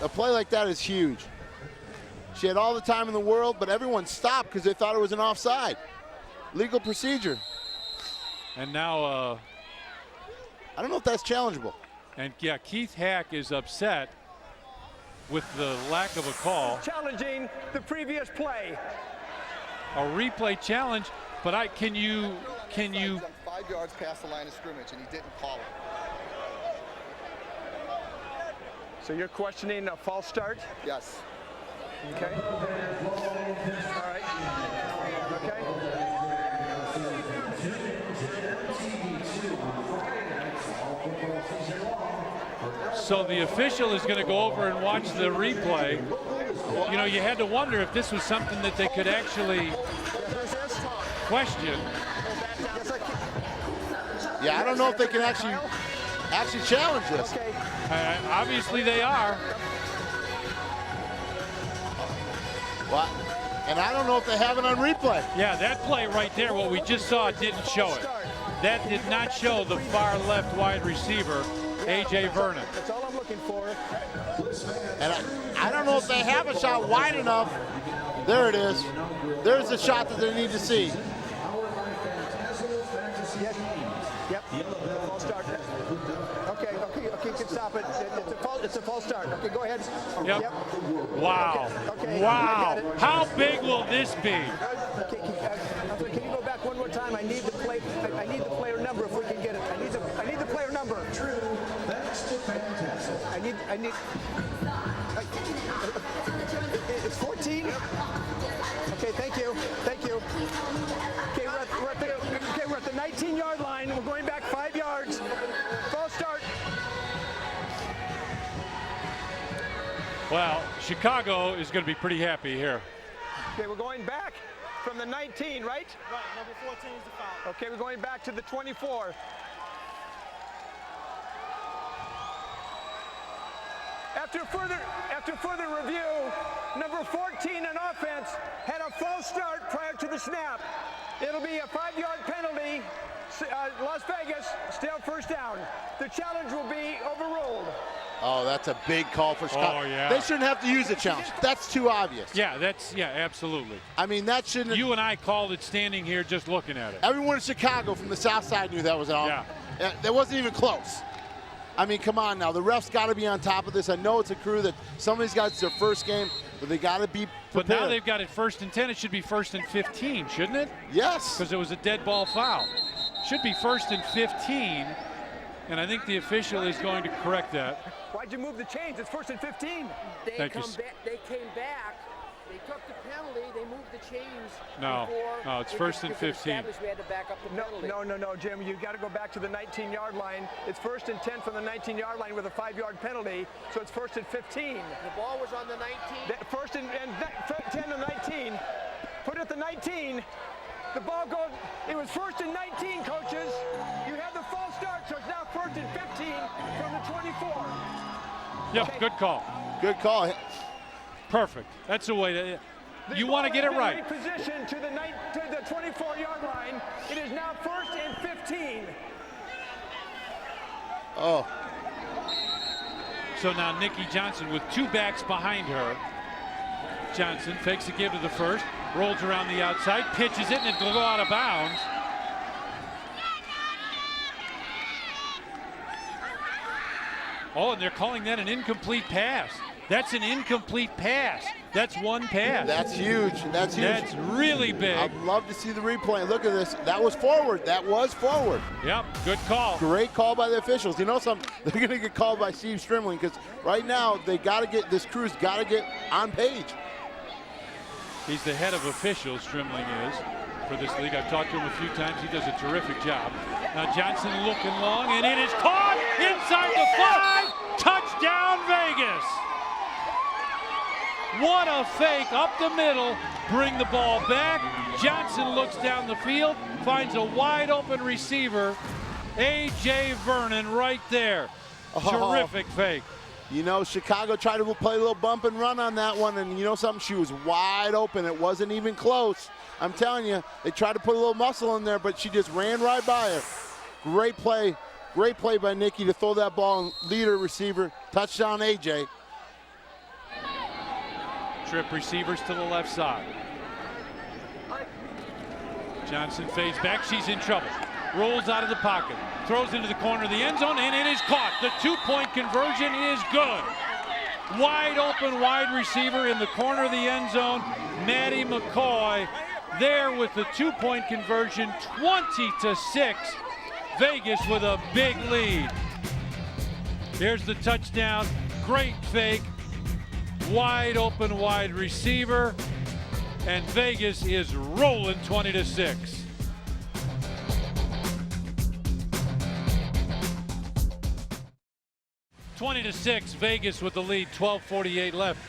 a play like that is huge. She had all the time in the world, but everyone stopped because they thought it was an offside. Legal procedure. And now, I don't know if that's challengeable. and yeah, Keith Hack is upset with the lack of a call. Challenging the previous play. A replay challenge, but can you 5 yards past the line of scrimmage, and he didn't call it. So you're questioning a false start? Yes. Okay. All right. Okay. So the official is going to go over and watch the replay. You know, you had to wonder if this was something that they could actually question. Yeah, I don't know if they can actually challenge this. Okay. Obviously they are. Well, and I don't know if they have it on replay. Yeah, that play right there, what we just saw, didn't show it. That did not show the far left wide receiver, A.J. Vernon. That's all I'm looking for. And I don't know if they have a shot wide enough. There it is. There's the shot that they need to see. Yep. False start. Okay, you can stop it. It's a false start. Okay, go ahead. Yep. Wow. Okay. Wow. How big will this be? Okay, can you go back one more time? I need the play. I need the player number if we can get it. I need the player number. I need. It's 14. Okay, thank you. Okay, we're at the 19-yard line. We're going back 5 yards. False start. Well, Chicago is going to be pretty happy here. Okay, we're going back from the 19, right? Right, number 14 is the foul. Okay, we're going back to the 24. After further review, number 14 on offense had a false start prior to the snap. It'll be a 5-yard penalty. Las Vegas, still first down. The challenge will be overruled. Oh, that's a big call for Chicago. Oh, yeah. They shouldn't have to use a challenge. That's too obvious. Yeah, absolutely. I mean, that shouldn't. You and I called it standing here just looking at it. Everyone in Chicago from the south side knew that was an Yeah. That wasn't even close. I mean, come on now. The refs got to be on top of this. I know it's a crew that some of these guys, it's their first game, but they got to be prepared. But now they've got it 1st and 10. It should be 1st and 15, shouldn't it? Yes. Because it was a dead ball foul. Should be 1st and 15, and I think the official is going to correct that. Why'd you move the chains? It's 1st and 15. They Thank you. They came back. They took the penalty. They moved the chains. No, it's 1st and 15. We had to back up the penalty. No, Jim. You got to go back to the 19-yard line. It's 1st and 10 from the 19-yard line with a 5-yard penalty, so it's 1st and 15. The ball was on the 19. First and 10 to 19. Put it at the 19. The ball goes. It was 1st and 19, coaches. You had the false start, so it's now 1st and 15 from the 24. Yeah, Okay. good call. Good call. Perfect. That's the way to. You want to get it right. Position to the 24-yard line. It is now 1st and 15. Oh. So now Nikki Johnson with 2 backs behind her. Johnson fakes a give to the first, rolls around the outside, pitches it, and it'll go out of bounds. Oh, and they're calling that an incomplete pass. That's an incomplete pass. That's one pass. That's huge. That's huge. That's really big. I'd love to see the replay. Look at this. That was forward. That was forward. Yep, good call. Great call by the officials. You know something? They're going to get called by Steve Strimling because right now they got to get this crew's got to get on page. He's the head of officials, Strimling is, for this league. I've talked to him a few times. He does a terrific job. Now Johnson looking long, and it is caught inside the 5. Touchdown, Vegas. What a fake up the middle. Bring the ball back. Johnson looks down the field, finds a wide open receiver. A.J. Vernon right there. Terrific fake. You know, Chicago tried to play a little bump and run on that one, and you know something? She was wide open. It wasn't even close. I'm telling you, they tried to put a little muscle in there, but she just ran right by her. Great play by Nikki to throw that ball and lead her receiver. Touchdown, AJ. Trip receivers to the left side. Johnson fades back. She's in trouble. Rolls out of the pocket. Throws into the corner of the end zone, and it is caught. The two-point conversion is good. Wide open wide receiver in the corner of the end zone. Maddie McCoy there with the two-point conversion, 20-6. Vegas with a big lead. Here's the touchdown. Great fake. Wide open wide receiver. And Vegas is rolling 20-6. Vegas with the lead, 12:48 left.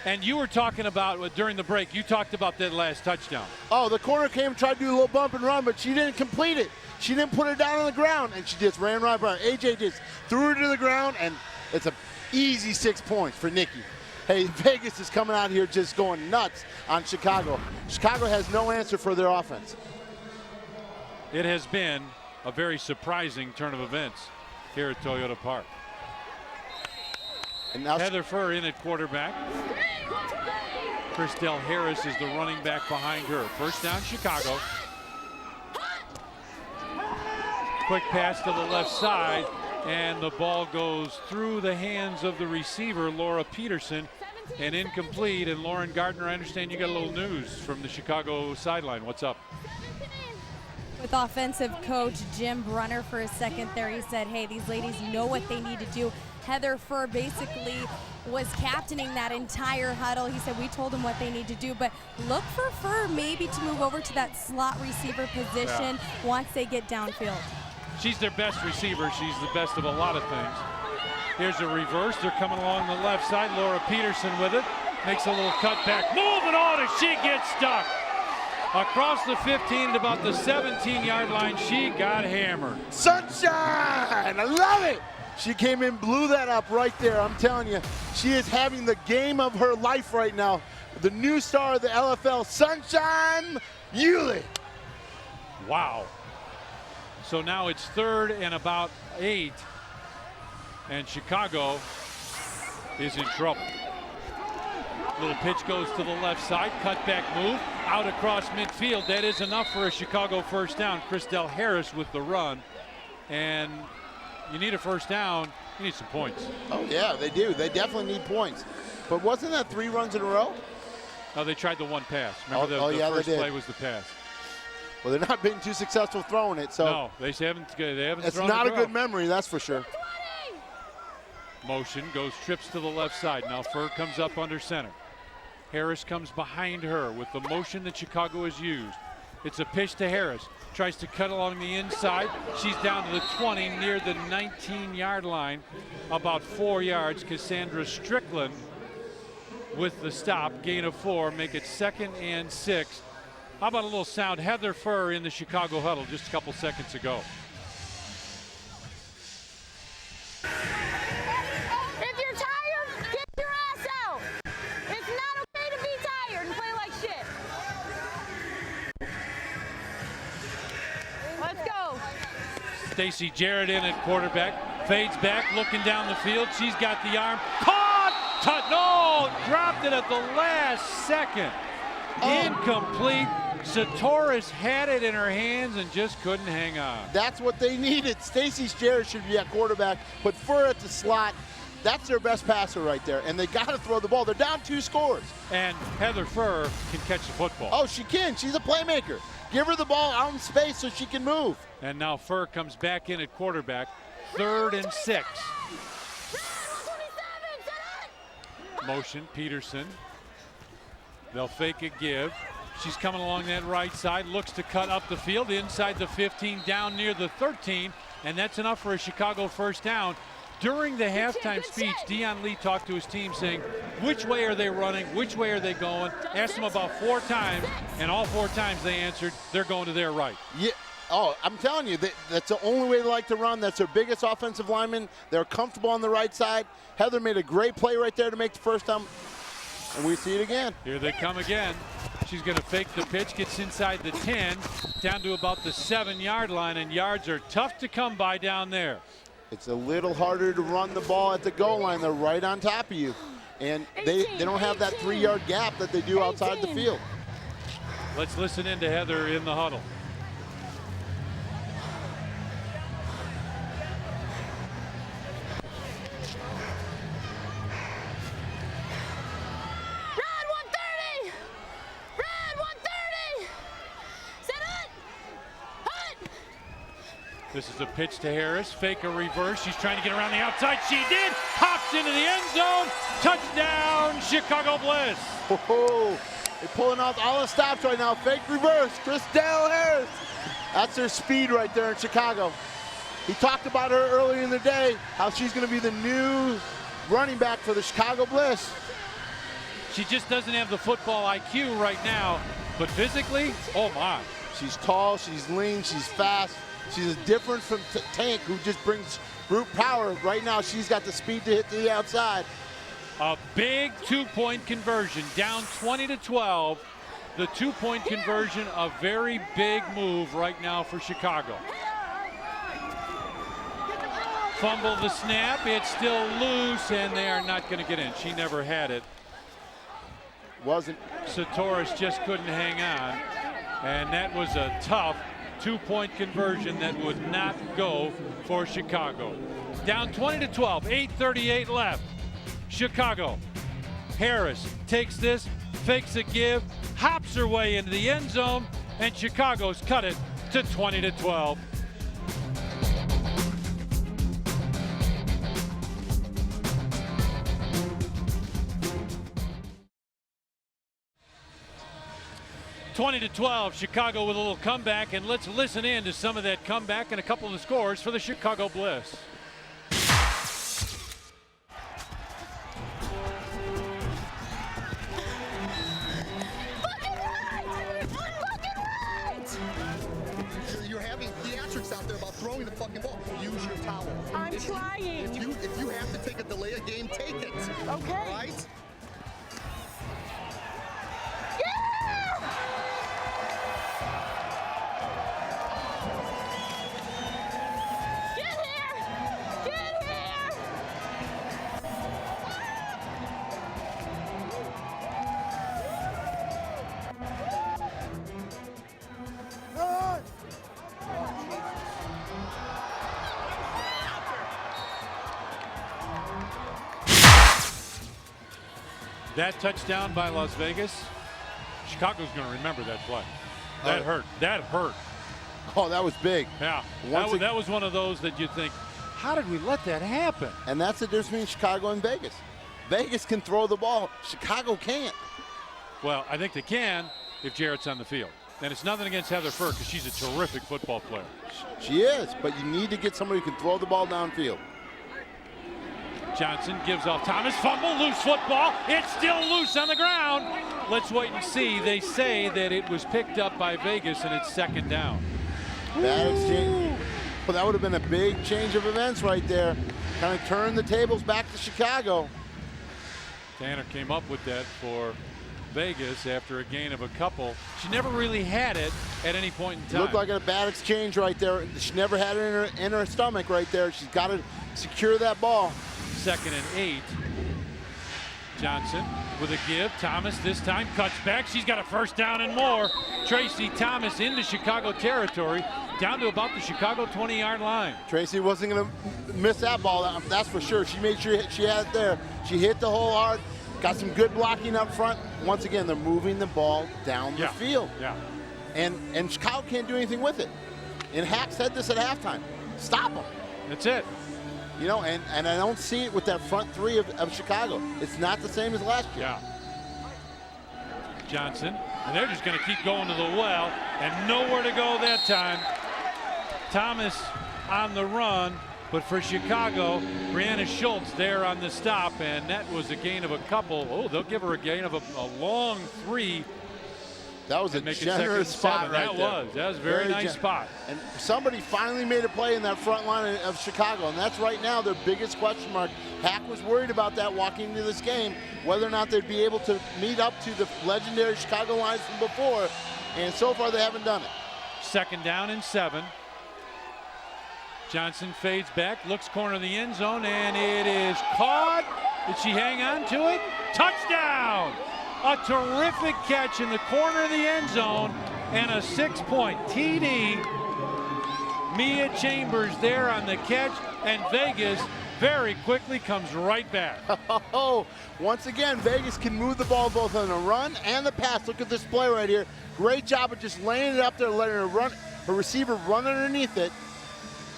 And you were talking about, during the break, you talked about that last touchdown. Oh, the corner came, tried to do a little bump and run, but she didn't complete it. She didn't put it down on the ground, and she just ran right by her. AJ just threw her to the ground, and it's an easy 6 points for Nikki. Hey, Vegas is coming out here just going nuts on Chicago. Chicago has no answer for their offense. It has been a very surprising turn of events here at Toyota Park. And now Heather Furr in at quarterback. Christelle Harris is the running back behind her. First down, Chicago. Quick pass to the left side, and the ball goes through the hands of the receiver, Laura Peterson, and incomplete. And Lauren Gardner, I understand you got a little news from the Chicago sideline. What's up? With offensive coach Jim Brunner for a second there, he said, hey, these ladies know what they need to do. Heather Furr basically was captaining that entire huddle. He said, we told them what they need to do, but look for Furr maybe to move over to that slot receiver position once they get downfield. She's their best receiver. She's the best of a lot of things. Here's a reverse. They're coming along the left side. Laura Peterson with it. Makes a little cut back. Moving on as she gets stuck. Across the 15 to about the 17-yard line, she got hammered. Sunshine! I love it! She came in, blew that up right there. I'm telling you, she is having the game of her life right now. The new star of the LFL, Sunshine Hewlett. Wow. So now it's 3rd and about 8, and Chicago is in trouble. Little pitch goes to the left side, cutback move, out across midfield. That is enough for a Chicago first down. Christelle Harris with the run, and you need a first down, you need some points. Oh yeah, they do. They definitely need points. But wasn't that 3 runs in a row? No, they tried the one pass. Remember the first play was the pass. Well, they're not being too successful throwing it, so. No, they haven't it's thrown not the a good memory, that's for sure. Motion goes, trips to the left side. Now Furr comes up under center. Harris comes behind her with the motion that Chicago has used. It's a pitch to Harris. Tries to cut along the inside. She's down to the 20 near the 19-yard line. About 4 yards. Cassandra Strickland with the stop. Gain of 4. Make it 2nd and 6. How about a little sound? Heather Furr in the Chicago huddle just a couple seconds ago. If you're tired, get your ass out. It's not okay to be tired and play like shit. Let's go. Stacy Jarrett in at quarterback. Fades back, looking down the field. She's got the arm. Caught! No! Dropped it at the last second. Incomplete. Satoris had it in her hands and just couldn't hang on. That's what they needed. Stacy Jarrett should be at quarterback, put Furr at the slot. That's their best passer right there, and they got to throw the ball. They're down 2 scores. And Heather Furr can catch the football. Oh, she can. She's a playmaker. Give her the ball out in space so she can move. And now Furr comes back in at quarterback. 3rd and 6. Motion, Peterson. They'll fake a give. She's coming along that right side, looks to cut up the field inside the 15, down near the 13, and that's enough for a Chicago first down. During the halftime speech, Dion Lee talked to his team saying, which way are they running? Which way are they going? Asked them about 4 times, and all 4 times they answered, they're going to their right. Yeah. Oh, I'm telling you, that's the only way they like to run. That's their biggest offensive lineman. They're comfortable on the right side. Heather made a great play right there to make the first time, and we see it again. Here they come again. She's going to fake the pitch, gets inside the 10, down to about the 7-yard line, and yards are tough to come by down there. It's a little harder to run the ball at the goal line. They're right on top of you, and they don't have that 3-yard gap that they do outside the field. Let's listen in to Heather in the huddle. This is a pitch to Harris, fake a reverse. She's trying to get around the outside. She did. Hops into the end zone. Touchdown, Chicago Bliss. Oh, they're pulling out all the stops right now. Fake reverse, Christelle Harris. That's their speed right there in Chicago. He talked about her earlier in the day, how she's going to be the new running back for the Chicago Bliss. She just doesn't have the football IQ right now, but physically, oh my. She's tall, she's lean, she's fast. She's different from Tank, who just brings brute power. Right now, she's got the speed to hit to the outside. A big 2-point conversion, down 20-12. The 2-point conversion, a very big move right now for Chicago. Fumble the snap, it's still loose, and they are not going to get in. She never had it. Satoris just couldn't hang on, and that was a tough 2-point conversion that would not go for Chicago. Down 20-12, 8:38 left. Chicago. Harris takes this, fakes a give, hops her way into the end zone, and Chicago's cut it to 20-12. Chicago with a little comeback, and let's listen in to some of that comeback and a couple of the scores for the Chicago Bliss. You're having theatrics out there about throwing the fucking ball. Use your towel. I'm trying. If you have to take a delay a game, take it. Okay. All right? That touchdown by Las Vegas, Chicago's going to remember that play. That hurt. That hurt. Oh, that was big. Yeah, that was one of those that you think, how did we let that happen? And that's the difference between Chicago and Vegas. Vegas can throw the ball. Chicago can't. Well, I think they can if Jarrett's on the field. And it's nothing against Heather Furr because she's a terrific football player. She is, but you need to get somebody who can throw the ball downfield. Johnson gives off Thomas, fumble, loose football. It's still loose on the ground. Let's wait and see. They say that it was picked up by Vegas and it's second down. Bad exchange. Well, that would have been a big change of events right there. Kind of turned the tables back to Chicago. Tanner came up with that for Vegas after a gain of a couple. She never really had it at any point in time. Looked like a bad exchange right there. She never had it in her stomach right there. She's got to secure that ball. 2nd and 8. Johnson with a give. Thomas this time cuts back. She's got a first down and more. Tracy Thomas into Chicago territory, down to about the Chicago 20-yard line. Tracy wasn't going to miss that ball, that's for sure. She made sure she had it there. She hit the hole hard, got some good blocking up front. Once again, they're moving the ball down the field. Yeah. And Chicago can't do anything with it. And Hack said this at halftime. Stop them. That's it. You know, and I don't see it with that front three of Chicago. It's not the same as last year. Yeah. Johnson, and they're just going to keep going to the well, and nowhere to go that time. Thomas on the run, But for Chicago, Brianna Schultz there on the stop, and that was a gain of a couple. Oh, they'll give her a gain of a long 3. That was a generous spot right there. That was a very nice spot. And somebody finally made a play in that front line of Chicago, and that's right now their biggest question mark. Hack was worried about that walking into this game, whether or not they'd be able to meet up to the legendary Chicago lines from before, and so far they haven't done it. 2nd down and 7. Johnson fades back, looks corner of the end zone, and it is caught. Did she hang on to it? Touchdown! A terrific catch in the corner of the end zone, and a 6-point TD. Mia Chambers there on the catch, and Vegas very quickly comes right back. Oh, once again, Vegas can move the ball both on the run and the pass. Look at this play right here. Great job of just laying it up there, letting her receiver run underneath it.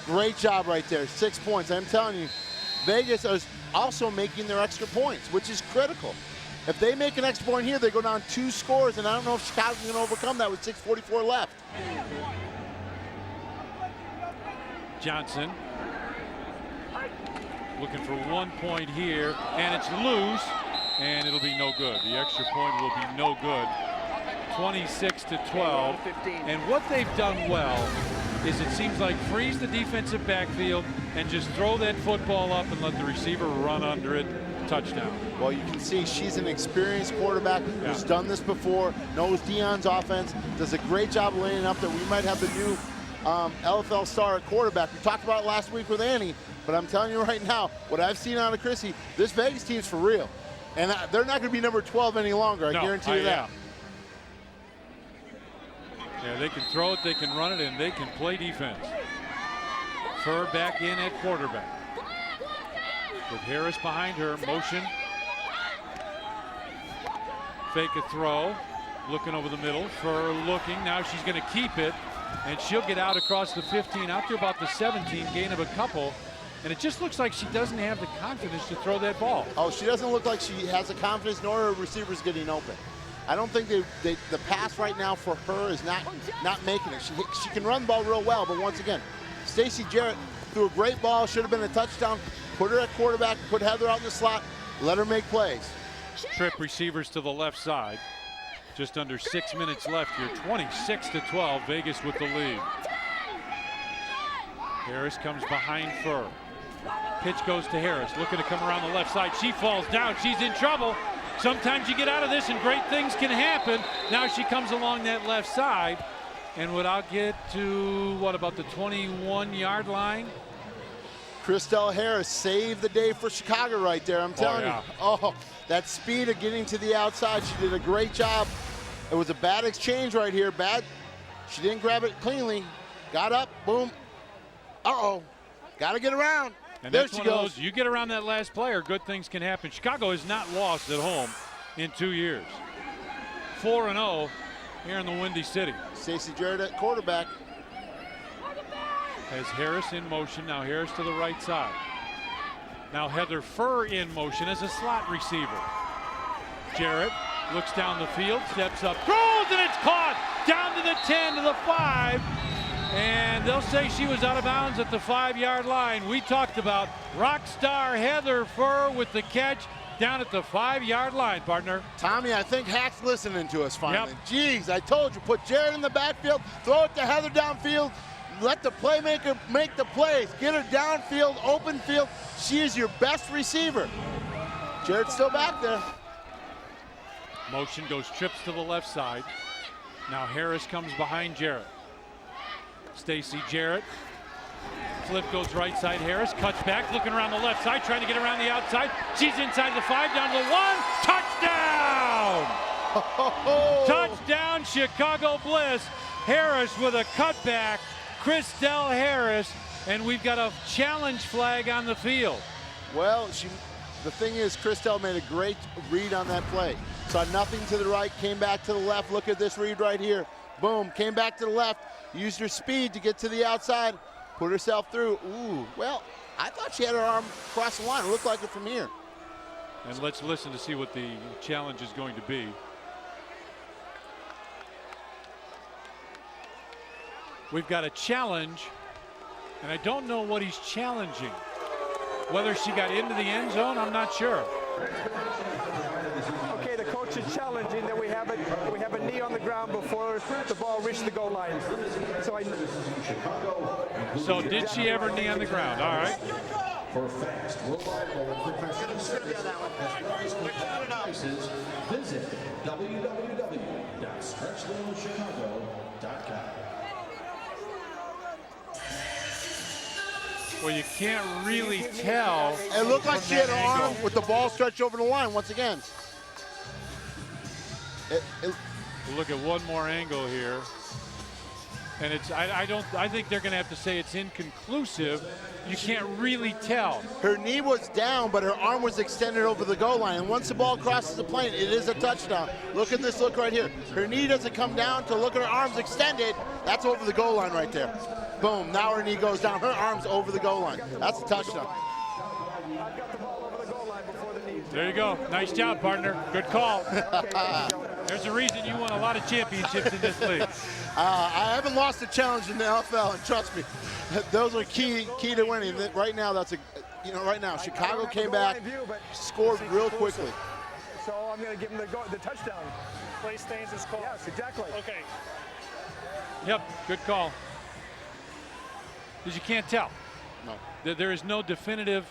Great job right there, 6 points. I'm telling you, Vegas is also making their extra points, which is critical. If they make an extra point here, they go down 2 scores, and I don't know if Chicago's going to overcome that with 6:44 left. Johnson looking for 1 point here, and it's loose, and it'll be no good. The extra point will be no good. 26-12, and what they've done well is it seems like freeze the defensive backfield and just throw that football up and let the receiver run under it. Touchdown. Well, you can see she's an experienced quarterback who's done this before, knows Deion's offense, does a great job laying it up there. We might have the new LFL star at quarterback. We talked about it last week with Annie, but I'm telling you right now, what I've seen out of Chrissy, this Vegas team's for real. And they're not going to be number 12 any longer, I guarantee you that. Yeah, they can throw it, they can run it, and they can play defense. Furr back in at quarterback. With Harris behind her, motion. Fake a throw, looking over the middle. Furr looking, now she's going to keep it, and she'll get out across the 15, out to about the 17, gain of a couple. And it just looks like she doesn't have the confidence to throw that ball. Oh, she doesn't look like she has the confidence, nor her receivers getting open. I don't think the pass right now for her is not making it. She can run the ball real well, but once again, Stacey Jarrett threw a great ball, should have been a touchdown. Put her at quarterback, put Heather out in the slot, let her make plays. Trip receivers to the left side. Just under 6 minutes left here, 26-12, Vegas with the lead. Harris comes behind Furr. Pitch goes to Harris, looking to come around the left side. She falls down, she's in trouble. Sometimes you get out of this and great things can happen. Now she comes along that left side and would out get to, what, about the 21-yard line? Christelle Harris saved the day for Chicago right there, I'm telling you. Oh, that speed of getting to the outside, she did a great job. It was a bad exchange right here, she didn't grab it cleanly. Got up, boom. Uh-oh, got to get around. And there that's she one of goes. those, you get around that last player, good things can happen. Chicago has not lost at home in 2 years. 4-0 here in the Windy City. Stacey Jarrett at quarterback. Has Harris in motion, now Harris to the right side. Now Heather Furr in motion as a slot receiver. Jarrett looks down the field, steps up, throws, and it's caught! Down to the 10, to the 5. And they'll say she was out of bounds at the 5-yard line. We talked about rock star Heather Furr with the catch down at the 5-yard line, partner. Tommy, I think Hack's listening to us finally. Jeez, I told you, put Jarrett in the backfield, throw it to Heather downfield, let the playmaker make the plays, get her downfield, open field. She is your best receiver. Jarrett's still back there. Motion goes trips to the left side. Now Harris comes behind Jarrett. Stacey Jarrett. Flip goes right side. Harris cuts back, looking around the left side, trying to get around the outside. She's inside the 5, down to the 1. Touchdown! Touchdown, Chicago Bliss. Harris with a cutback. Christelle Harris, and we've got a challenge flag on the field. Well, the thing is, Christelle made a great read on that play. Saw nothing to the right, came back to the left. Look at this read right here. Boom, came back to the left, used her speed to get to the outside, put herself through. Ooh, well, I thought she had her arm across the line. It looked like it from here. And let's listen to see what the challenge is going to be. We've got a challenge And I don't know what he's challenging. Whether she got into the end zone, I'm not sure. Okay, the coach is challenging that we have a knee on the ground before the ball reached the goal line. So did she ever knee on the ground? All right. For fast, reliable, professional service and prices, visit www.stretchlittlechicago.com. Well, you can't really tell. It looked like she had her arm with the ball stretched over the line once again. We'll look at one more angle here. And it's I think they're going to have to say it's inconclusive. You can't really tell. Her knee was down, but her arm was extended over the goal line. And once the ball crosses the plane, it is a touchdown. Look at this look right here. Her knee doesn't come down to look at her arms extended. That's over the goal line right there. Boom, now her knee goes down. Her arm's over the goal line. That's a touchdown. There you go. Nice job, partner. Good call. There's a reason you won a lot of championships in this league. I haven't lost a challenge in the NFL, and trust me, those are key to winning. Right now, right now, Chicago came back, scored real quickly. So I'm going to give him the touchdown. Play stains is called. Yes, exactly. Okay. Yep, good call. Because you can't tell. No. There is no definitive.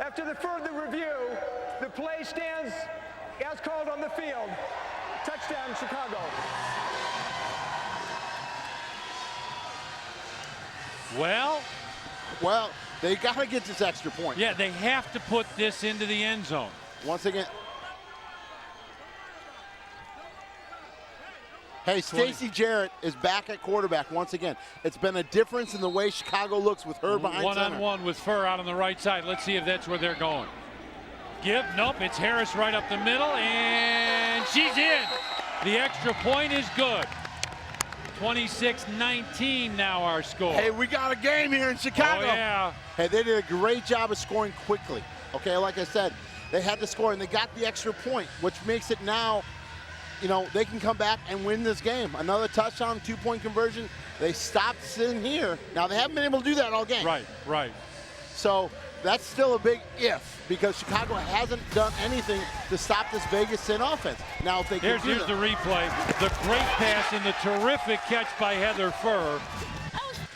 After the further review, the play stands as called on the field. Touchdown, Chicago. Well, they got to get this extra point. Yeah, they have to put this into the end zone. Once again. Hey, Stacey Jarrett is back at quarterback once again. It's been a difference in the way Chicago looks with her behind center. One-on-one with Furr out on the right side. Let's see if that's where they're going. Nope, it's Harris right up the middle, and she's in. The extra point is good. 26-19 now our score. Hey, we got a game here in Chicago. Oh, yeah. Hey, they did a great job of scoring quickly. Okay, like I said, they had to score, and they got the extra point, which makes it now, they can come back and win this game. Another touchdown, 2-point conversion. They stopped sitting here. Now, they haven't been able to do that all game. Right. So that's still a big if, because Chicago hasn't done anything to stop this Vegas Sin offense. Now, if they can here's the replay. The great pass and the terrific catch by Heather Furr.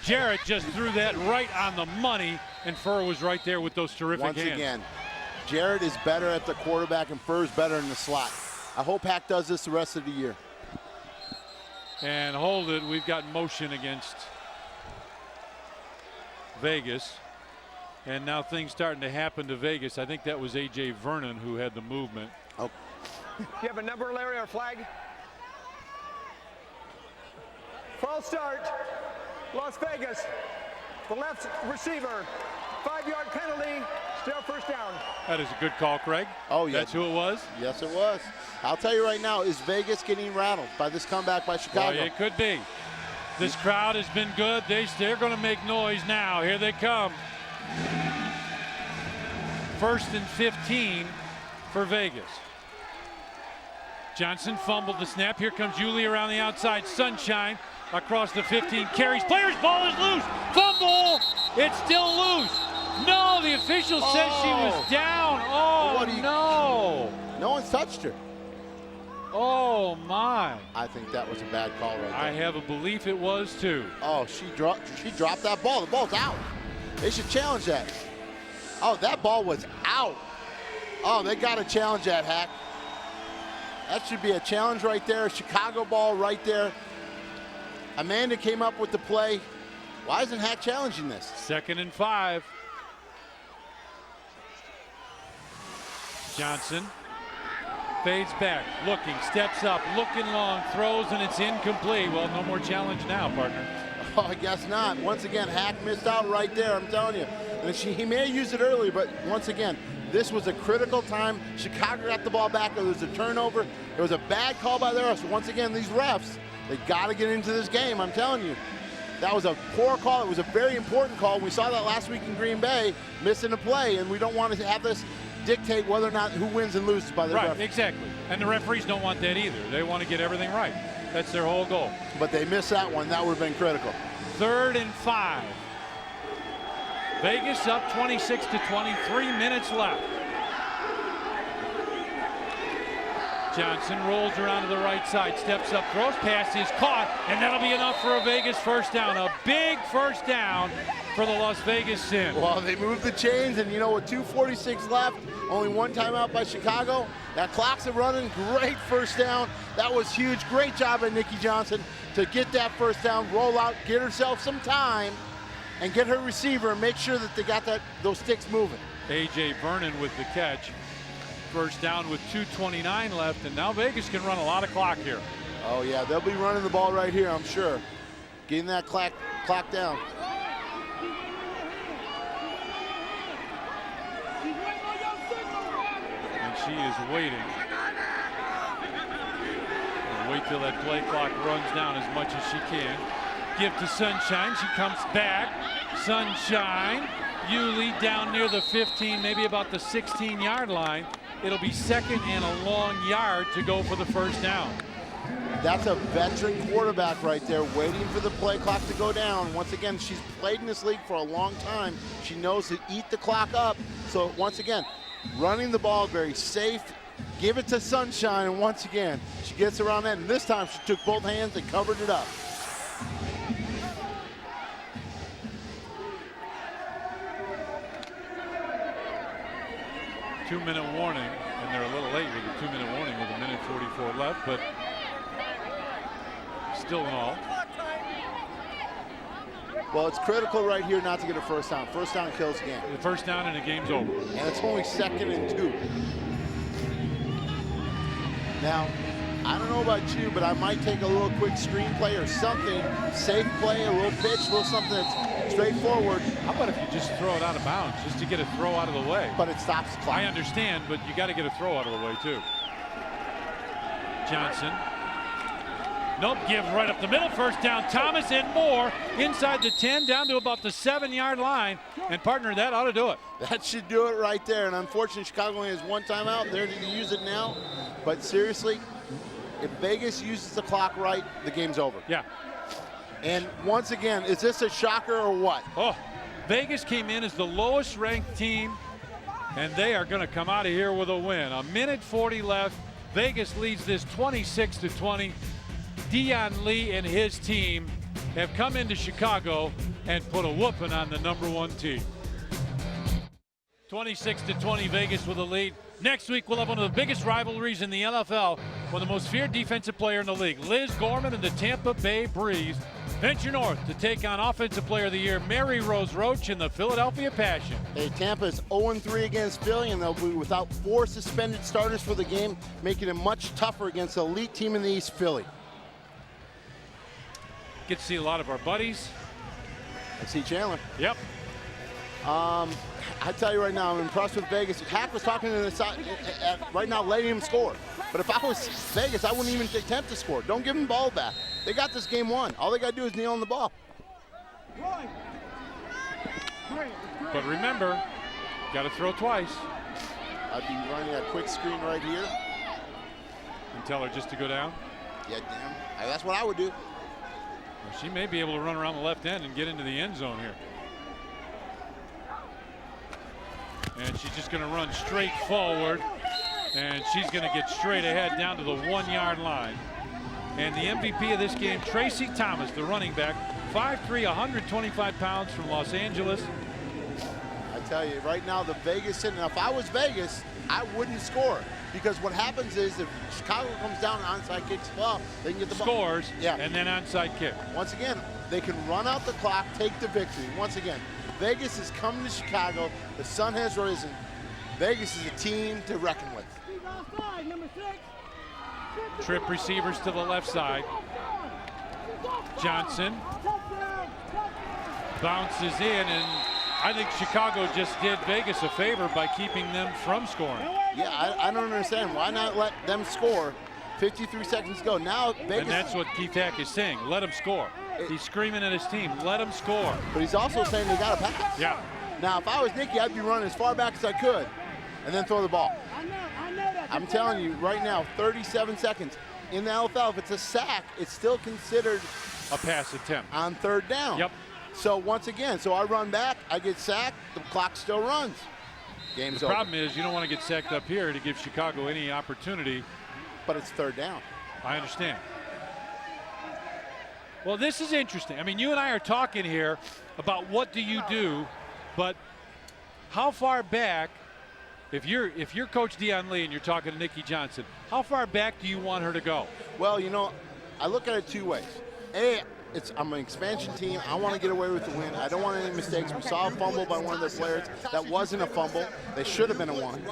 Jarrett just threw that right on the money, and Furr was right there with those terrific hands. Once again, Jarrett is better at the quarterback, and Furr's better in the slot. I hope Hack does this the rest of the year. And hold it. We've got motion against Vegas. And now things starting to happen to Vegas. I think that was A.J. Vernon who had the movement. Oh. You have a number, Larry, or flag? False start. Las Vegas. The left receiver. 5-yard penalty. Still first down. That is a good call, Craig. Oh, yeah. That's who it was? Yes, it was. I'll tell you right now, is Vegas getting rattled by this comeback by Chicago? Well, it could be. This crowd has been good. They're going to make noise now. Here they come. 1st and 15 for Vegas. Johnson fumbled the snap. Here comes Julie around the outside. Sunshine across the 15. Carries. Players' ball is loose. Fumble. It's still loose. No, the official says she was down. No. No one's touched her. Oh, my. I think that was a bad call right there. I have a belief it was, too. Oh, she dropped that ball. The ball's out. They should challenge that. Oh, that ball was out. Oh, they got to challenge that, Hack. That should be a challenge right there. Chicago ball right there. Amanda came up with the play. Why isn't Hack challenging this? 2nd and 5. Johnson fades back, looking, steps up, looking long, throws, and it's incomplete. Well, no more challenge now, partner. Oh, I guess not. Once again, Hack missed out right there, I'm telling you. And he may have used it early, but once again, this was a critical time. Chicago got the ball back. There was a turnover. It was a bad call by the refs. Once again, these refs, they got to get into this game, I'm telling you. That was a poor call. It was a very important call. We saw that last week in Green Bay, missing a play, and we don't want to have this dictate whether or not who wins and loses by the Right, ref. exactly. And the referees don't want that either. They want to get everything right. That's their whole goal. But they missed that one. That would have been critical. 3rd and 5. Vegas up 26-20, 3 minutes left. Johnson rolls around to the right side, steps up, throws, pass is caught, and that'll be enough for a Vegas first down. A big first down for the Las Vegas Sin. Well, they moved the chains, and you know, with 2:46 left, only one timeout by Chicago. That clock's running. Great first down. That was huge. Great job by Nikki Johnson to get that first down, roll out, get herself some time, and get her receiver and make sure that they got those sticks moving. A.J. Vernon with the catch. First down with 2:29 left, and now Vegas can run a lot of clock here. Oh yeah, they'll be running the ball right here, I'm sure. Getting that clock down. And she is waiting. And wait till that play clock runs down as much as she can. Give to Sunshine, she comes back. Sunshine, Yulee down near the 15, maybe about the 16-yard line. It'll be second and a long yard to go for the first down. That's a veteran quarterback right there, waiting for the play clock to go down. Once again, she's played in this league for a long time. She knows to eat the clock up. So once again, running the ball very safe. Give it to Sunshine, and once again, she gets around that. And this time, she took both hands and covered it up. Two-minute warning, and they're a little late with a 2-minute warning with 1:44 left, but still in all. Well, it's critical right here not to get a first down. First down kills the game. The first down and the game's over. And it's only 2nd and 2. Now, I don't know about you, but I might take a little quick screenplay or something, safe play, a little pitch, a little something that's straightforward. How about if you just throw it out of bounds, just to get a throw out of the way? But it stops the clock. I understand, but you got to get a throw out of the way, too. Johnson. Nope, give right up the middle. First down, Thomas and more. Inside the 10, down to about the 7-yard line. And partner, that ought to do it. That should do it right there. And unfortunately, Chicago only has one timeout. They're going to use it now. But seriously, if Vegas uses the clock right, the game's over. Yeah. And once again, is this a shocker or what? Oh, Vegas came in as the lowest ranked team, and they are going to come out of here with a win. 1:40 left. Vegas leads this 26-20. Dion Lee and his team have come into Chicago and put a whooping on the #1 team. 26-20, Vegas with a lead. Next week, we'll have one of the biggest rivalries in the NFL with the most feared defensive player in the league. Liz Gorman and the Tampa Bay Breeze venture north to take on Offensive Player of the Year Mary Rose Roach and the Philadelphia Passion. Hey, Tampa's 0-3 against Philly, and they'll be without 4 suspended starters for the game, making it much tougher against the elite team in the East, Philly. Get to see a lot of our buddies. I see Chandler. Yep. I tell you right now, I'm impressed with Vegas. Hack was talking to the side right now, letting him score. But if I was Vegas, I wouldn't even attempt to score. Don't give them the ball back. They got this game won. All they got to do is kneel on the ball. But remember, got to throw twice. I'd be running a quick screen right here. And tell her just to go down? Yeah, damn. That's what I would do. Well, she may be able to run around the left end and get into the end zone here. And she's just going to run straight forward. And she's going to get straight ahead down to the 1-yard line. And the MVP of this game, Tracy Thomas, the running back, 5'3", 125 pounds from Los Angeles. I tell you, right now, the Vegas sitting. Now, if I was Vegas, I wouldn't score. Because what happens is if Chicago comes down and onside kicks well, they can get the ball. Scores, yeah, and then onside kick. Once again, they can run out the clock, take the victory. Once again, Vegas is coming to Chicago. The sun has risen. Vegas is a team to reckon with. Trip receivers to the left side. Johnson bounces in, and I think Chicago just did Vegas a favor by keeping them from scoring. Yeah, I don't understand. Why not let them score? 53 seconds to go. Now Vegas. And that's what Keith Hack is saying. Let them score. He's screaming at his team, let them score. But he's also saying they got to pass. Yeah. Now, if I was Nicky, I'd be running as far back as I could and then throw the ball. I'm telling you right now, 37 seconds. In the NFL, if it's a sack, it's still considered a pass attempt on 3rd down. Yep. So once again, I run back, I get sacked, the clock still runs. Game's over. The problem is you don't want to get sacked up here to give Chicago any opportunity. But it's third down. I understand. Well, this is interesting. I mean, you and I are talking here about what do you do, but how far back, if you're Coach Deion Lee and you're talking to Nikki Johnson, how far back do you want her to go? Well, you know, I look at it two ways. I'm an expansion team. I want to get away with the win. I don't want any mistakes. We saw a fumble by one of their players. That wasn't a fumble. They should have been a one.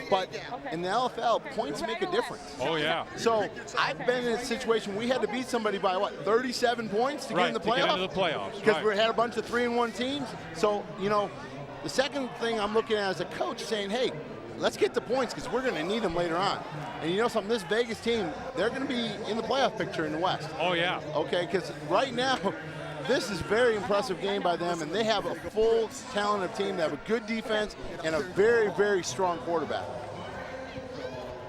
But in the LFL, points make a difference. Oh, yeah. So I've been in a situation we had to beat somebody by, 37 points to get in the playoffs? To get into the playoffs. Because we had a bunch of 3-1 teams. So, you know, the second thing I'm looking at as a coach saying, hey, let's get the points because we're going to need them later on. And you know something, this Vegas team, they're going to be in the playoff picture in the West. Oh, yeah. Okay, because right now, this is a very impressive game by them, and they have a full talented team. They have a good defense and a very, very strong quarterback.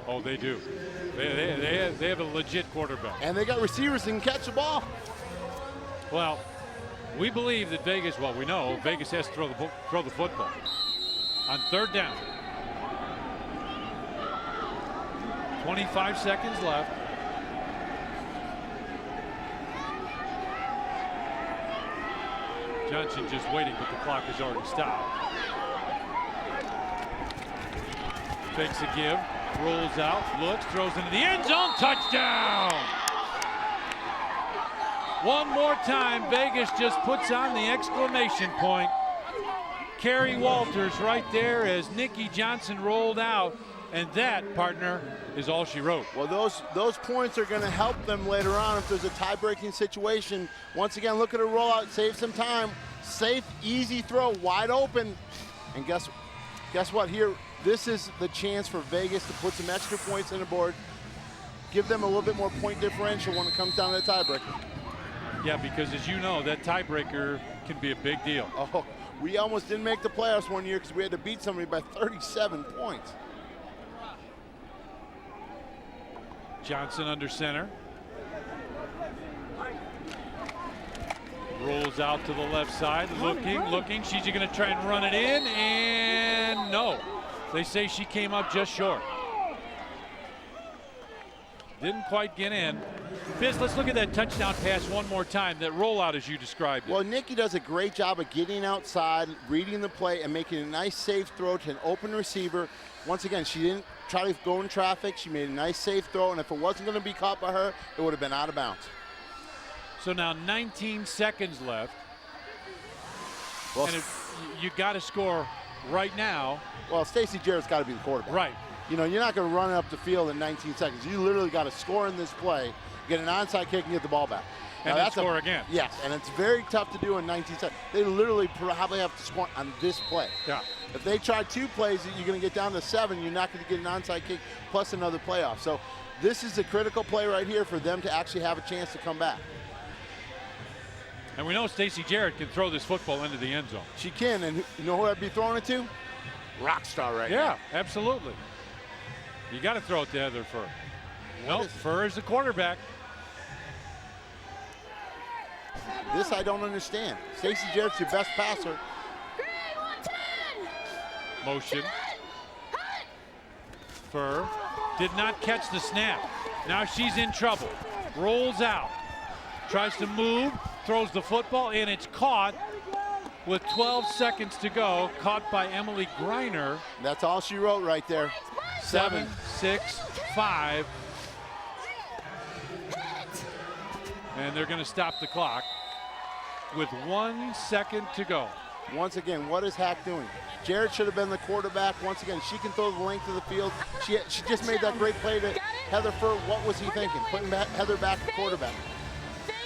Oh, they do. They have a legit quarterback. And they got receivers that can catch the ball. Well, we believe that Vegas, well, we know Vegas has to throw the football. On third down. 25 seconds left. Johnson just waiting, but the clock has already stopped. Fakes a give, rolls out, looks, throws into the end zone, touchdown! One more time, Vegas just puts on the exclamation point. Kerry Walters right there as Nikki Johnson rolled out. And that, partner, is all she wrote. Well, those points are going to help them later on if there's a tie-breaking situation. Once again, look at a rollout, save some time. Safe, easy throw, wide open. And guess what here? This is the chance for Vegas to put some extra points on the board. Give them a little bit more point differential when it comes down to the tiebreaker. Yeah, because as you know, that tiebreaker can be a big deal. Oh, we almost didn't make the playoffs one year because we had to beat somebody by 37 points. Johnson under center. Rolls out to the left side, looking. She's going to try and run it in, and no. They say she came up just short. Didn't quite get in. Biz, let's look at that touchdown pass one more time, that rollout as you described it. Well, Nikki does a great job of getting outside, reading the play, and making a nice safe throw to an open receiver. Once again, she didn't try to go in traffic. She made a nice safe throw, and if it wasn't going to be caught by her, it would have been out of bounds. So now 19 seconds left. Well, and you got to score right now. Well, Stacey Jarrett's got to be the quarterback. Right. You know, you're not going to run up the field in 19 seconds. You literally got to score in this play, get an onside kick, and get the ball back. And then score again. Yes, and it's very tough to do in 19 seconds. They literally probably have to score on this play. Yeah. If they try 2 plays, you're going to get down to 7. You're not going to get an onside kick plus another playoff. So this is a critical play right here for them to actually have a chance to come back. And we know Stacey Jarrett can throw this football into the end zone. She can, and you know who I'd be throwing it to? Rock star right now. Yeah, absolutely. You got to throw it to Heather Furr. Nope, Furr is the quarterback. This I don't understand. Stacey Jarrett's your best passer. Motion. Furr did not catch the snap. Now she's in trouble. Rolls out. Tries to move. Throws the football, and it's caught with 12 seconds to go. Caught by Emily Greiner. That's all she wrote right there. 7, 6, 5. And they're going to stop the clock with 1 second to go. Once again, what is Hack doing? Jarrett should have been the quarterback. Once again, she can throw the length of the field. She just made that great play to Heather Furr. What was he thinking? Putting Heather back at quarterback.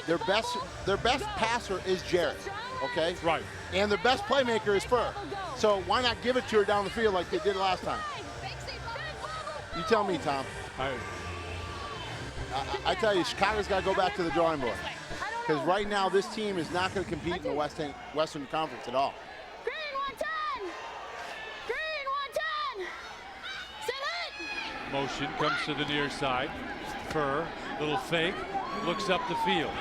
Their best passer is Jarrett, okay? Right. And their best playmaker is Furr. So why not give it to her down the field like they did last time? You tell me, Tom. I tell you, Chicago's got to go back to the drawing board. Because right now, this team is not going to compete in the Western Conference at all. Green 110! Set it! Motion comes to the near side. Furr, little fake, looks up the field.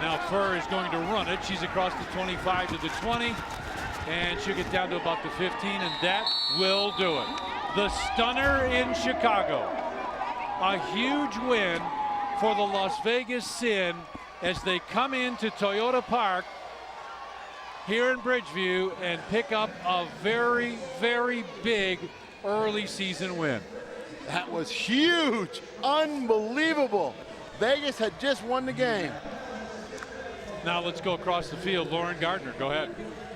Now Furr is going to run it. She's across the 25 to the 20, and she'll get down to about the 15, and that will do it. The stunner in Chicago. A huge win for the Las Vegas Sin as they come into Toyota Park here in Bridgeview and pick up a very, very big early season win. That was huge. Unbelievable. Vegas had just won the game. Now let's go across the field. Lauren Gardner, go ahead.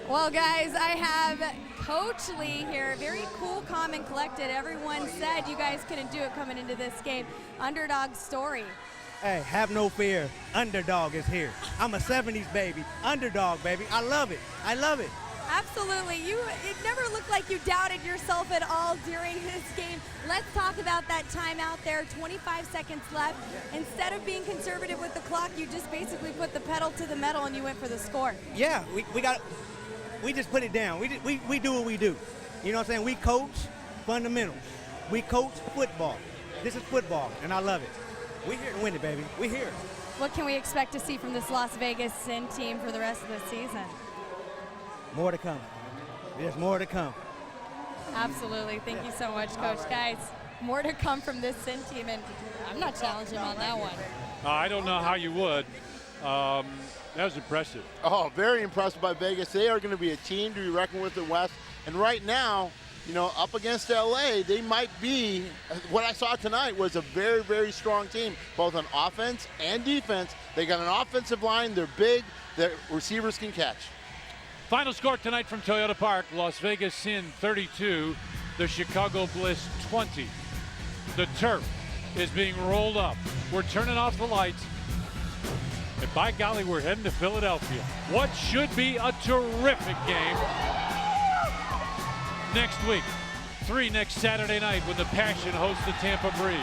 Well, guys, I have Coach Lee here. Very cool, calm, and collected. Everyone said you guys couldn't do it coming into this game. Underdog story. Hey, have no fear. Underdog is here. I'm a 70s baby. Underdog, baby. I love it. I love it. Absolutely. It never looked like you doubted yourself at all during this game. Let's talk about that timeout there. 25 seconds left. Instead of being conservative with the clock, you just basically put the pedal to the metal and you went for the score. Yeah, we just put it down. We do what we do. You know what I'm saying? We coach fundamentals. We coach football. This is football, and I love it. We're here to win it, baby. We're here. What can we expect to see from this Las Vegas Sin team for the rest of the season? More to come. There's more to come. Absolutely. Thank you so much, Coach. Right. Guys, more to come from this Sin team, and I'm not challenging on that one. I don't know how you would. That was impressive. Oh, very impressed by Vegas. They are going to be a team to be reckoned with in the West. And right now, you know, up against LA, they might be, what I saw tonight was a very, very strong team, both on offense and defense. They got an offensive line, they're big, their receivers can catch. Final score tonight from Toyota Park, Las Vegas Sin 32, the Chicago Bliss 20. The turf is being rolled up. We're turning off the lights. And by golly, we're heading to Philadelphia. What should be a terrific game next week. 3 next Saturday night when the Passion hosts the Tampa Breeze.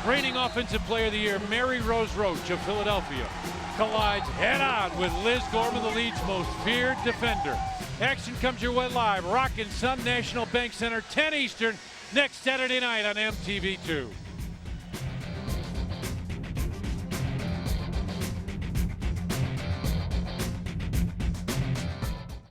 Reigning Offensive Player of the Year, Mary Rose Roach of Philadelphia, collides head-on with Liz Gorman, the league's most feared defender. Action comes your way live, Rockin' Sun National Bank Center, 10 Eastern, next Saturday night on MTV2.